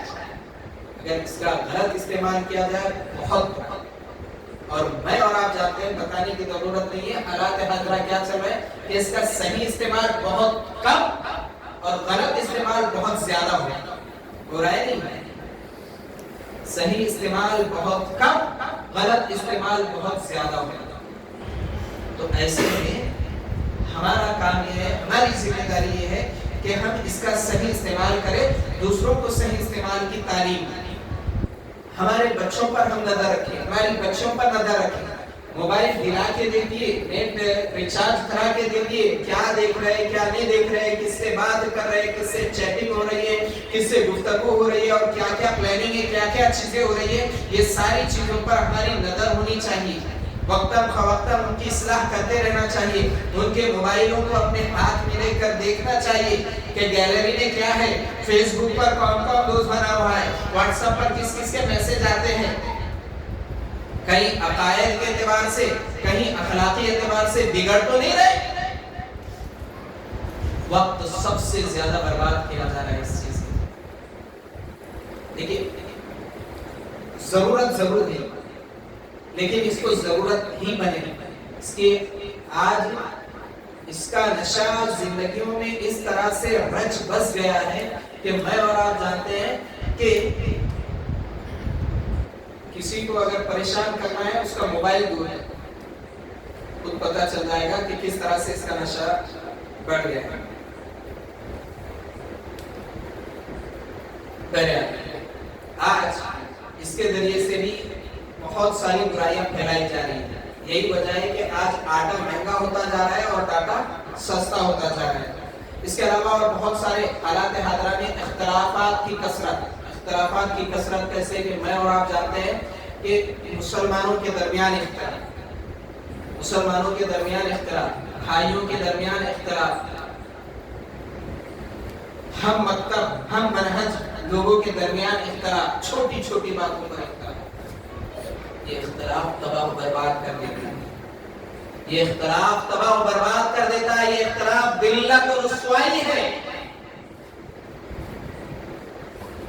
اگر اس کا غلط استعمال کیا جائے بہت غلط۔ اور میں اور آپ جانتے ہیں، بتانے کی ضرورت نہیں ہے حالات حاضرہ کیا چل رہا ہے کہ اس کا صحیح استعمال بہت کم اور غلط استعمال بہت زیادہ ہو رہا ہے نہیں؟ صحیح استعمال بہت کم، غلط استعمال بہت زیادہ ہو رہا ہے۔ تو ایسے میں ہمارا کام یہ ہے، ہماری ذمہ داری یہ ہے کہ ہم اس کا صحیح استعمال کریں، دوسروں کو صحیح استعمال کی تعلیم دیں۔ ہمارے بچوں پر ہم نظر رکھیں، ہماری بچوں پر نظر رکھیں۔ موبائل دلا کے دے دیے، نیٹ ریچارج کرا کے دے دیے، کیا دیکھ رہے ہیں کیا نہیں دیکھ رہے ہیں، کس سے بات کر رہے ہیں، کس سے چیٹنگ ہو رہی ہے، کس سے گفتگو ہو رہی ہے، اور کیا کیا پلاننگ ہے، کیا کیا چیزیں ہو رہی ہے، یہ ساری چیزوں پر ہماری نظر ہونی چاہیے۔ وقتاً فوقتاً ان کی اصلاح کرتے رہنا چاہیے، ان کے موبائلوں کو اپنے ہاتھ میں لے کر دیکھنا چاہیے کہ گیلری میں کیا ہے، فیس بک پر کون کون دوست بنا ہوا ہے، واٹس ایپ پر کس کس کے میسج آتے ہیں، کہیں عقائد کے اعتبار سے کہیں اخلاقی اعتبار سے بگڑ تو نہیں رہے۔ وقت سب سے زیادہ برباد کیا جا رہا ہے اس چیز میں۔ دیکھیے ضرورت ضرور ہے، لیکن اس کو ضرورت ہی بنے، اس کے آج اس کا نشہ زندگیوں میں اس طرح سے رچ بس گیا ہے کہ میں اور آپ جانتے ہیں کہ کسی کو اگر پریشان کرنا ہے اس کا موبائل دور ہے، خود پتہ چل جائے گا کہ کس طرح سے اس کا نشہ بڑھ گیا ہے۔ آج اس کے ذریعے سے بھی بہت ساری برائیاں پھیلائی جا رہی ہیں۔ یہی وجہ ہے کہ آج آٹا مہنگا ہوتا جا رہا ہے اور ڈاٹا سستا ہوتا جا رہا ہے۔ اس کے علاوہ اور بہت سارے حالات حاضرہ میں اختلافات کی کثرت کیسے کہ میں اور آپ جانتے ہیں کہ مسلمانوں کے درمیان اختلاف، بھائیوں کے درمیان اختلاف، ہم مکتب ہم منہج لوگوں کے درمیان اختلاف، چھوٹی چھوٹی باتوں پر اختلاف، یہ اختلاف تباہ و برباد کر دیتا ہے، یہ اختلاف تباہ و برباد کر دیتا ہے، یہ اختلاف ذلت و رسوائی ہے۔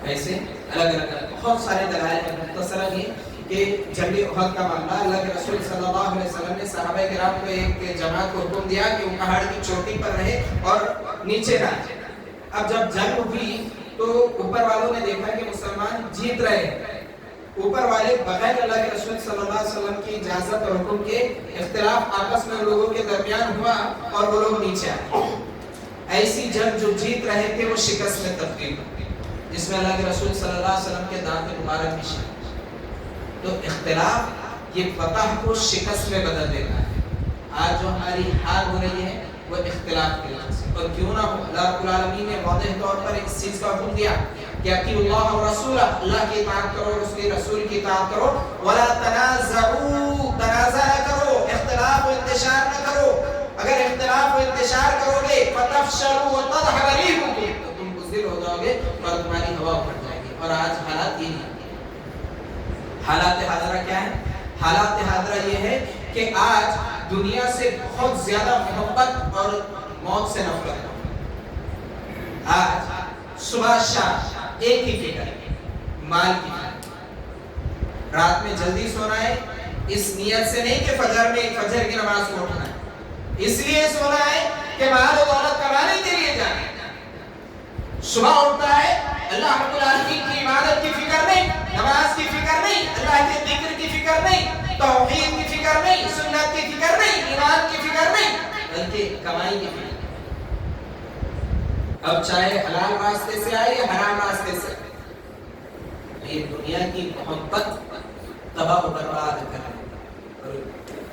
ایسے الگ الگ بہت سارے دلائل ہیں، مختصراً یہ کہ جنگ احد کا معاملہ، اللہ کے رسول صلی اللہ علیہ وسلم نے صحابہ کرام کو ایک جماعت کو حکم دیا کہ وہ پہاڑ کی چوٹی پر رہے اور نیچے نہ آئے۔ اب جب جنگ ہوئی تو اوپر والوں نے دیکھا کہ مسلمان جیت رہے ہیں، اوپر والے بغیر اللہ کے رسول صلی اللہ علیہ وسلم کی اجازت اور حکم کے اختلاف آپس میں لوگوں کے درمیان ہوا اور وہ لوگ نیچے آئے۔ ایسی جنگ جو جیت رہے تھے وہ شکست میں تبدیل ہوئی، جس میں اللہ کے رسول صلی اللہ علیہ وسلم کے دانت مبارک بھی شامل۔ تو اختلاف یہ فتح کو شکست میں بدل دیتا ہے۔ آج جو ہماری حال ہو رہی ہے وہ اختلاف کی وجہ سے، اور کیوں نہ ہو، اللہ رب العالمین نے واضح طور پر اس چیز کا حکم دیا کہ اطیعوا اللہ و رسولہ، اللہ کی اطاعت کرو اور اس کے رسول کی اطاعت کرو، ولا تنازعوا، تنازع نہ کرو، اختلاف و انتشار نہ کرو۔ اگر اختلاف و انتشار کرو گے فتفشلوا وتذهب ريحكم، تو تم بزدل ہو جاؤ گے اور تمہاری ہوا پھٹ جائے گی۔ اور آج حالات یہ نہیں۔ حالات حاضرہ کیا ہے؟ حالات حاضرہ یہ ہے کہ آج دنیا سے بہت زیادہ محبت اور موت سے نفرت ہے۔ آج صبح شام ایک ہی فکر، مال کی فکر، رات میں جلدی سونا ہے اس نیت سے نہیں کہ فجر کی نماز کو اٹھنا ہے، اس لیے سونا ہے کہ مال و دولت کمانے کے لیے جانا ہے۔ صبح اٹھتا ہے اللہ رب العالمین کی عبادت کی فکر نہیں، نماز کی فکر نہیں، اللہ کے ذکر کی فکر نہیں، توحید کی فکر نہیں، سنت کی فکر نہیں، ایمان کی فکر نہیں، بلکہ کمائی کی فکر۔ اب چاہے حلال راستے سے آئے یا حرام راستے سے، یہ دنیا کی محبت تباہ و برباد کر رہی ہے۔ اور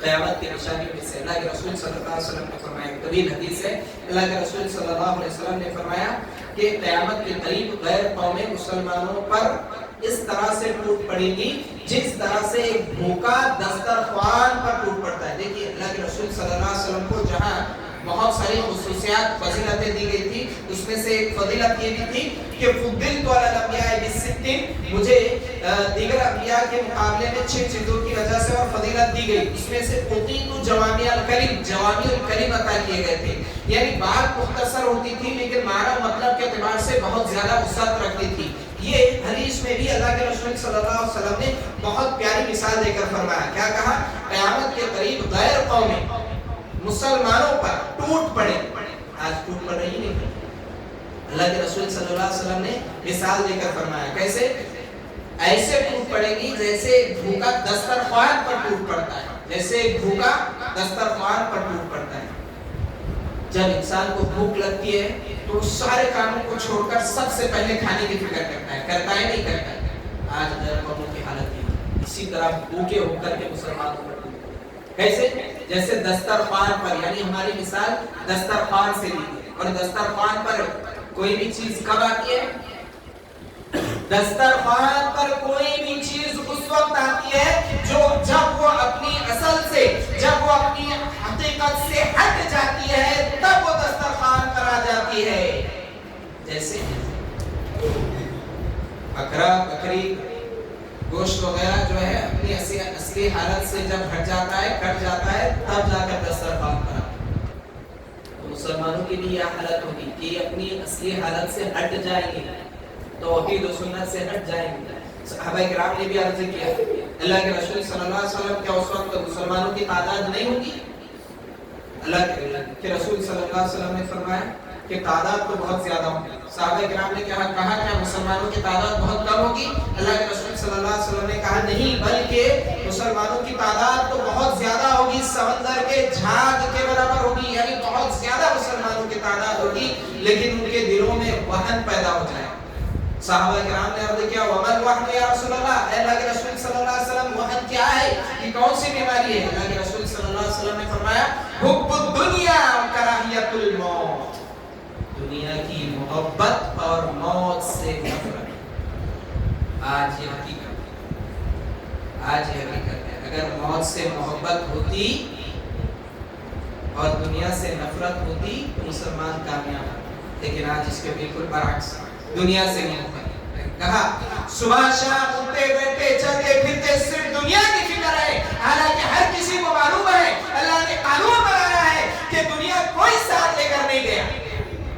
قیامت کی نشانی میں سے اللہ کے رسول صلی اللہ علیہ وسلم نے فرمایا، طویل حدیث ہے، اللہ کے رسول صلی اللہ علیہ وسلم نے فرمایا کہ قیامت کے قریب غیر قومیں مسلمانوں پر اس طرح سے ٹوٹ پڑے گی جس طرح سے ایک بھوکا دسترخوان پر ٹوٹ پڑتا ہے۔ دیکھیے اللہ کے رسول صلی اللہ علیہ وسلم کو جہاں بہت ساری خصوصیات فضیلتیں دی گئی تھی، اس میں سے ایک فضیلت یہ بھی تھی کہ فضلت علی الانبیاء بست، مجھے دیگر انبیاء کے مقابلے میں 6 چیزوں کی وجہ سے اور فضیلت دی گئی، اس میں سے اوتیت جوامع الکلم، جوامع الکلم عطا کیے گئے تھے، یعنی بات مختصر ہوتی تھی لیکن معنی مطلب کے اعتبار سے بہت زیادہ وسعت رکھتی تھی۔ یہ حدیث میں بھی اللہ کے رسول صلی اللہ علیہ وسلم نے بہت پیاری مثال دے کر فرمایا، کیا کہا؟ قیامت کے قریب غیر قومیں مسلمانوں پر ٹوٹ پڑے، آج ٹوٹ پڑ رہی نہیں، اللہ کے رسول صلی اللہ علیہ وسلم نے مثال دے کر فرمایا، کیسے؟ ایسے ٹوٹ پڑے گی جیسے بھوکا دسترخوان پر ٹوٹ پڑتا ہے، جیسے بھوکا دسترخوان پر ٹوٹ پڑتا ہے۔ جب انسان کو بھوک لگتی ہے تو سارے کاموں کو چھوڑ کر سب سے پہلے کھانے کی فکر کرتا ہے نہیں کرتا ہے؟ آج غیر قوموں کی حالت یہ، اسی طرح بھوکے ہو کر کے مسلمانوں پر کیسے؟ جیسے دسترخوان پر، یعنی ہماری مثال دسترخوان سے لی ہے، اور دسترخوان پر کوئی بھی چیز کب آتی ہے؟ دسترخوان پر کوئی بھی چیز اس وقت آتی ہے جب وہ اپنی اصل سے، جب وہ اپنی حقیقت سے ہٹ جاتی ہے، تب وہ دسترخوان پر آ جاتی ہے۔ جیسے بکرا، بکری، گوشت وغیرہ جو ہے اپنی اصلی حالت سے جب ہٹ جاتا ہے، کٹ جاتا ہے، تب جا کر دسترخوان پر آتا ہے۔ تو مسلمانوں کی بھی یہ حالت ہوگی کہ اپنی اصلی حالت سے ہٹ جائیں گے، توحید و سنت سے ہٹ جائیں گے۔ صحابہ کرام نے بھی عرض کیا، اللہ کے رسول صلی اللہ علیہ وسلم کیا اس وقت مسلمانوں کی تعداد نہیں ہوگی؟ اللہ کے رسول صلی اللہ علیہ وسلم نے فرمایا کہ تعداد تو بہت زیادہ ہوگی۔ صحابہ کرام نے کہا کہ مسلمانوں کی تعداد بہت کم ہوگی؟ اللہ کے رسول صلی اللہ علیہ وسلم نے کہا نہیں، بلکہ مسلمانوں کی تعداد تو بہت زیادہ ہوگی، سمندر کے جھاگ کے برابر ہوگی، یعنی بہت زیادہ مسلمانوں کی تعداد ہوگی، لیکن ان کے دلوں میں وہن پیدا ہو جائے۔ صحابہ کرام نے عرض کیا، وَمَا الْوَحْنُ یا رسول اللہ، اے اللہ کے رسول صلی اللہ علیہ وسلم وہن کیا ہے؟ یہ کون سی بیماری ہے؟ اللہ کے رسول صلی اللہ علیہ وسلم نے فرمایا، حب الدنیا کراہیت الموت، دنیا کی محبت اور موت سے نفرت۔ آج یہ حقیقت ہے، آج یہ حقیقت ہے۔ اگر موت سے محبت ہوتی اور دنیا سے نفرت ہوتی تو مسلمان کامیاب ہوتے، لیکن آج اس کے بالکل برعکس، دنیا سے محبت۔ کہا صبح شام اٹھتے بیٹھتے چلتے پھرتے صرف دنیا کی فکر ہے، حالانکہ ہر کسی کو معلوم ہے اللہ نے قانون بنایا ہے کہ دنیا کوئی ساتھ لے کر نہیں گیا۔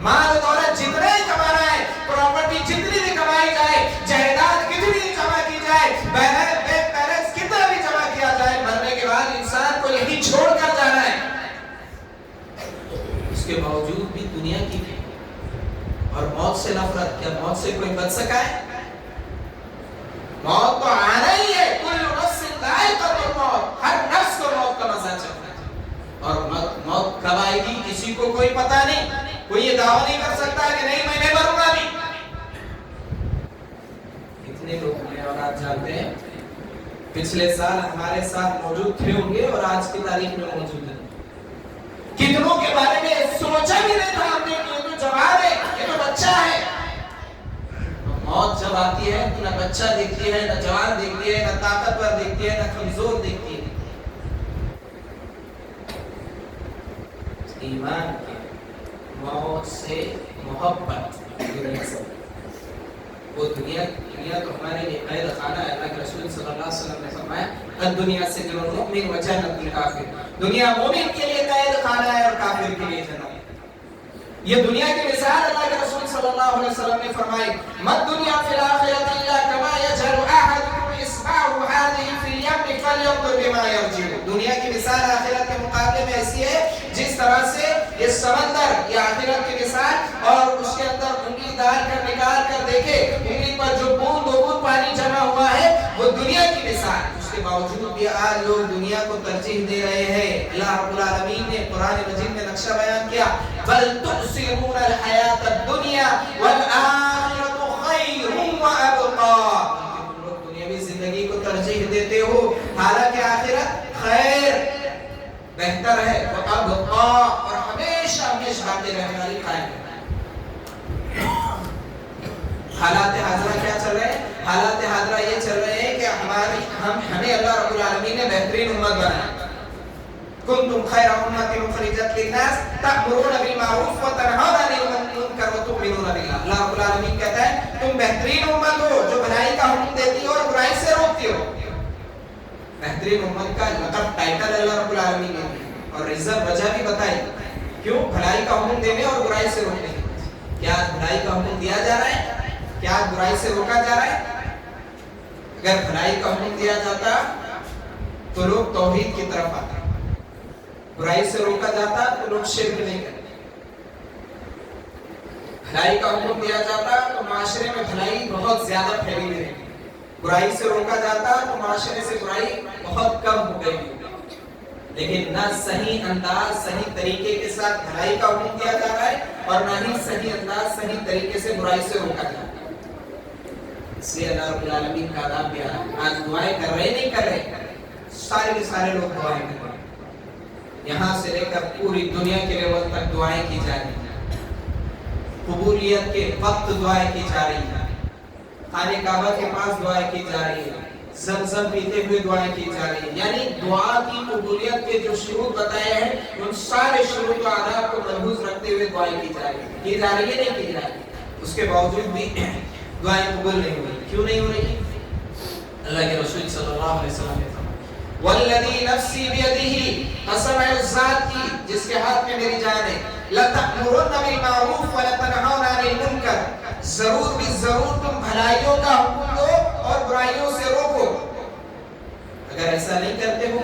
مال و دولت جتنا ہی کمانا ہے، پراپرٹی جتنی بھی کمائی جائے، جائیداد کتنی بھی جمع کی جائے، بیلنس کتنا بھی جمع کیا جائے، مرنے کے بعد انسان کو یہی چھوڑ کر جانا ہے۔ اس کے باوجود بھی دنیا کی اور موت سے نفرت۔ کیا موت سے کوئی بچ سکا ہے؟ موت تو آنا ہی ہے، کل نفس ذائقۃ الموت، ہر نفس کو موت کا مزہ چکھنا ہے، اور موت کب آئے گی کسی کو کوئی پتہ نہیں، کوئی یہ دعویٰ نہیں کر سکتا کہ نہیں میں نہیں مروں گا بھی۔ کتنے لوگ ہیں اور آپ جانتے ہیں پچھلے سال ہمارے ساتھ موجود تھے ہوں گے اور آج کی تاریخ میں موجود ہیں، کتنوں کے بارے میں سوچا بھی نہیں تھا ہم نے کہ یہ تو جوان ہے، یہ تو بچہ ہے۔ موت جب آتی ہے تو نہ بچہ دیکھتی ہے، نہ جوان دیکھتی ہے، نہ طاقتور دیکھتی ہے، نہ کمزور دیکھتی ہے۔ ایمان کے موت سے محبت، دنیا سے، وہ دنیا تو ہمارے لیے قید خانہ ہے۔ اللہ کے رسول صلی اللہ علیہ وسلم نے فرمایا الدنیا سجن المؤمن و جنت الکافر، دنیا مومن کے لیے قید خانہ ہے اور کافر کے لیے جنت۔ یہ دنیا کی مثال اللہ کے رسول صلی اللہ علیہ وسلم نے فرمائی، مَا الدُّنْيَا فِي الْآخِرَةِ إِلَّا كَمَا يَجْعَلُ أَحَدُكُمْ إِصْبَعَهُ هَٰذِهِ فِي الْيَمِّ فَلْيَنظُرْ بِمَا يَرْجِعُ۔ دنیا کی مثال آخرت کے مقابلے میں ایسی ہے جس طرح سے یہ سمندر، یہ آخرت کی مثال، اور اس کے اندر انگلی نکال کر دیکھے انگلی پر جو بوند دو بوند پانی جمع ہوا ہے وہ دنیا کی مثال، اس کے باوجود بھی آج لوگ دنیا کو ترجیح دے رہے ہیں۔ اللہ رب العالمین نے قرآن مجید میں نقشہ بیان کیا، بل تؤثرون الحیات الدنیا والآخرۃ خیر وابقا، تم لوگ دنیاوی زندگی کو ترجیح دیتے ہو حالانکہ آخرت خیر بہتر ہے، وابقا اور ہمیشہ ہمیشہ باقی رہنے والی قائم ہے۔ حالات حاضرہ کیا چل رہے ہیں؟ حالات حاضرہ یہ چل رہے ہیں کہ ہمیں اللہ رب العالمین نے بہترین امت بنایا، کنتم خیر امۃ اخرجت للناس تأمرون بالمعروف وتنہون عن المنکر وتؤمنون باللہ۔ اللہ رب العالمین کہتا ہے تم بہترین امت ہو جو بھلائی کا حکم دیتی ہو اور برائی سے روکتی ہو۔ بہترین امت کا لقب ٹائٹل اللہ رب العالمین نے اور ریزن وجہ بھی بتائی، کیوں؟ بھلائی کا حکم دینے اور برائی سے روکنے۔ کیا بھلائی کا حکم دیا جا رہا ہے؟ کیا برائی سے روکا جا رہا ہے؟ اگر بھلائی کا حکم دیا جاتا تو لوگ توحید کی طرف آتے، برائی سے روکا جاتا تو لوگ شرک نہیں کرتے۔ بھلائی کا حکم دیا جاتا تو معاشرے میں بھلائی بہت زیادہ پھیلی ہوئی ہے، برائی سے روکا جاتا تو معاشرے سے برائی بہت کم ہو گئی۔ لیکن نہ صحیح انداز صحیح طریقے کے ساتھ بھلائی کا حکم دیا جا رہا ہے اور نہ ہی صحیح انداز صحیح طریقے سے برائی سے روکا جا رہا ہے۔ اس لیے اللہ رب العالمین کا عذاب بھی آ رہا ہے۔ آج دعائیں کر رہے نہیں کر رہے، سارے کے سارے لوگ دعائیں کر رہے ہیں، یہاں سے لے کر پوری دنیا کے لیول تک دعائیں کی جا رہی ہیں، قبولیت کے وقت دعائیں کی جا رہی ہیں، خانہ کعبہ کے پاس دعائیں کی جا رہی ہیں، زمزم پیتے ہوئے دعائیں کی جا رہی ہیں۔ یعنی دعا کی قبولیت کے جو شروط بتائے ہیں ان سارے شروط و آداب کو ملحوظ رکھتے ہوئے دعائیں کی جا رہی ہے نہیں کی جا رہی، اس کے باوجود بھی دعائیں قبول نہیں ہوئی۔ کیوں نہیں ہو رہی؟ اللہ کے رسول صلی اللہ علیہ وسلم نے فرمایا والذی نفسی بیدہ، قسم ہے اس ذات کی جس کے ہاتھ میں میری جان ہے، لتأمرن بالمعروف ولتنہون عن المنکر، ضرور بھی ضرور تم بھلائیوں کا حکم دو اور برائیوں سے روکو۔ اگر ایسا نہیں کرتے ہو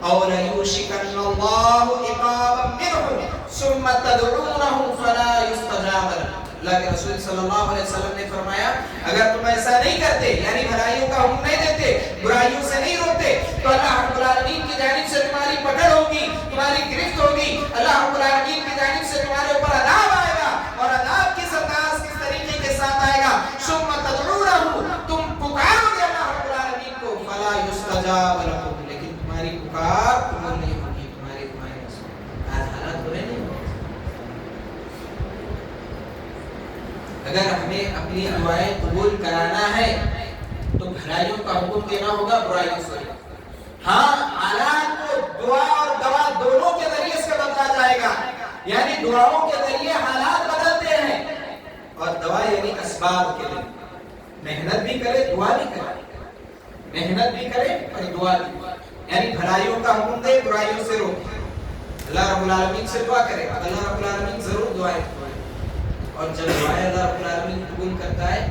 او لیوشکن اللہ عقابا منہم ثم تدعونہ فلا یستجاب لکم۔ اللہ کے رسول صلی اللہ علیہ وسلم نے فرمایا اگر تم ایسا نہیں کرتے یعنی بھلائیوں کا حکم نہیں دیتے، برائیوں سے نہیں روکتے، تو اللہ رب العالمین کی جانب سے تمہاری پکڑ ہوگی، تمہاری گرفت ہوگی، اللہ رب العالمین کی جانب سے تمہارے اوپر عذاب آئے گا، اور عذاب کس انداز کس طریقے کے ساتھ آئے گا، ثم تدعونہ، تم پکارو گے اللہ رب العالمین کو، فلا یستجاب لکم، لیکن تمہاری پکار قبول نہیں ہوگی، تمہاری آج حالات ہو رہے نہیں۔ اگر ہمیں اپنی دعائیں قبول کرانا ہے تو بھلائیوں کا حکم دینا ہوگا، برائیوں سے۔ ہاں حالات کو دعا اور دوا دونوں کے ذریعے سے بدلا جائے گا، یعنی دعاؤں کے ذریعے حالات بدلتے ہیں اور دوا یعنی اسباب کے لیے محنت بھی کرے دعا بھی کرے، محنت بھی کرے اور دعا بھی، یعنی بھلائیوں کا حکم دے برائیوں سے روکے، اللہ رب العالمین سے دعا کرے، اللہ رب العالمین ضرور دعائیں، اور جب دعائیں اللہ رب العالمین قبول کرتا ہے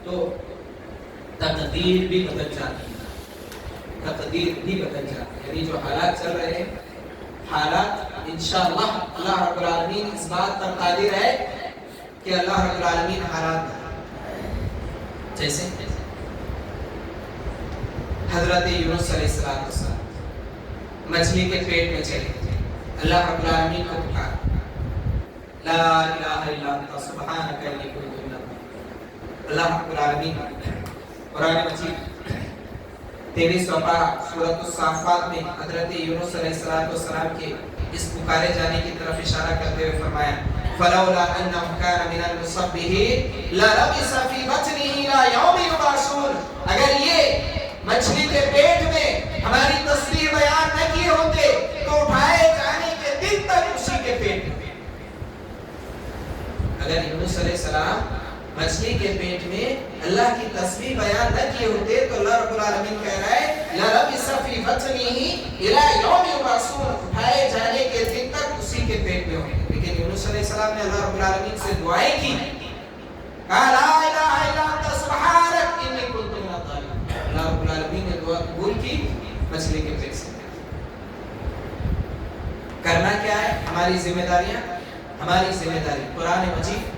تو تقدیر بھی بدل جاتی ہے، تقدیر بھی بدل جاتی ہے، یعنی جو حالات چل رہے ہیں حالات انشاءاللہ اللہ رب العالمین اس بات پر قادر ہے کہ اللہ رب العالمین حالات جیسے حضرت یونس علیہ السلام مچھلی کے پیٹ میں چلے، اللہ رب العالمین کو پکارا، لا الہ الا انت سبحانک انی کنت من الظالمین۔ اللہ رب العالمین قرآن مجید 23واں پارہ سورۃ الصافات میں حضرت یونس علیہ السلام کے اس پکارے جانے کی طرف اشارہ کرتے ہوئے فرمایا فلولا انہ کان من المسبحین للبث فی بطنہ الی یوم یبعثون، اگر یہ مچھلی کے پیٹ میں ہماری تسبیح بیان نہ کیے ہوتے تو اٹھائے جانے کے دن تک اسی کے پیٹ میں۔ اگر یونس علیہ السلام مچھلی کے پیٹ میں اللہ کی تسبیح بیان نہ کیے ہوتے تو اللہ رب العالمین کہہ رہا ہے للبث فی بطنہ الی یوم یبعثون، اٹھائے جانے کے دن تک اسی کے پیٹ میں ہوں گے۔ لیکن یونس علیہ السلام نے اللہ رب العالمین سے دعائیں کی، کہا لا الہ الا انت سبحانک انی کنت من الظالمین، اللہ رب العالمین نے دعا قبول کی مچھلی کے پیٹ سے۔ کرنا کیا ہے؟ ہماری ذمہ داریاں، ہماری ذمہ داری قرآن مجید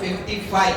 55,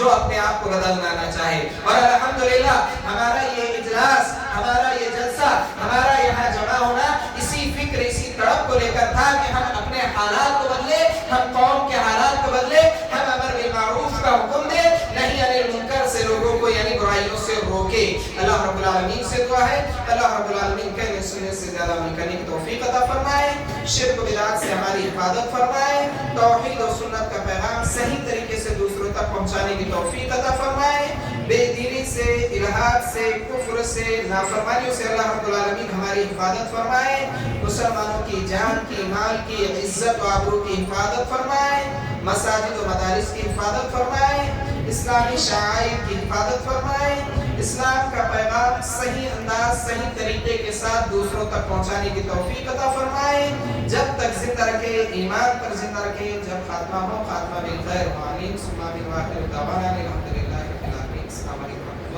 جو اپنے آپ کو بدلنا نہ چاہے. اور الحمدللہ ہمارا یہ اجلاس، ہمارا یہ جلسہ، ہمارا یہاں جمع ہونا اسی فکر، اسی تڑپ کو لے کر تھا کہ ہم اپنے حالات کو بدلے، ہم قوم کے حالات کو بدلے، ہم امر بالمعروف کا حکم دے، نہیں انل منکر سے لوگوں کو یعنی برائیوں سے روکے. اللہ رب العالمین سے دعا ہے اللہ رب العالمین کہنے سننے سے زیادہ عمل کرنے کی توفیق عطا فرمائے، شرک و بدعات سے ہماری حفاظت فرمائے، توحید و سنت کا پیغام صحیح طریقے سے دوسروں تک پہنچانے کی توفیق عطا فرمائے. بے دینی سے، الہاد سے، کفر سے، نافرمانیوں سے اللہ رب العالمین ہماری حفاظت فرمائے. مسلمانوں کی جان کی، مال کی، عزت و آبرو کی حفاظت فرمائے. مساجد و مدارس کی حفاظت فرمائے. اسلامی شعائر کی حفاظت فرمائے. اسلام کا پیغام صحیح انداز، صحیح طریقے کے ساتھ دوسروں تک پہنچانے کی توفیق عطا فرمائے. جب تک زندہ رکھے، ایمان پر زندہ رکھے. جب خاتمہ ہو، خاتمہ بالخیر. آمین ثم آمین. وآخر دعوانا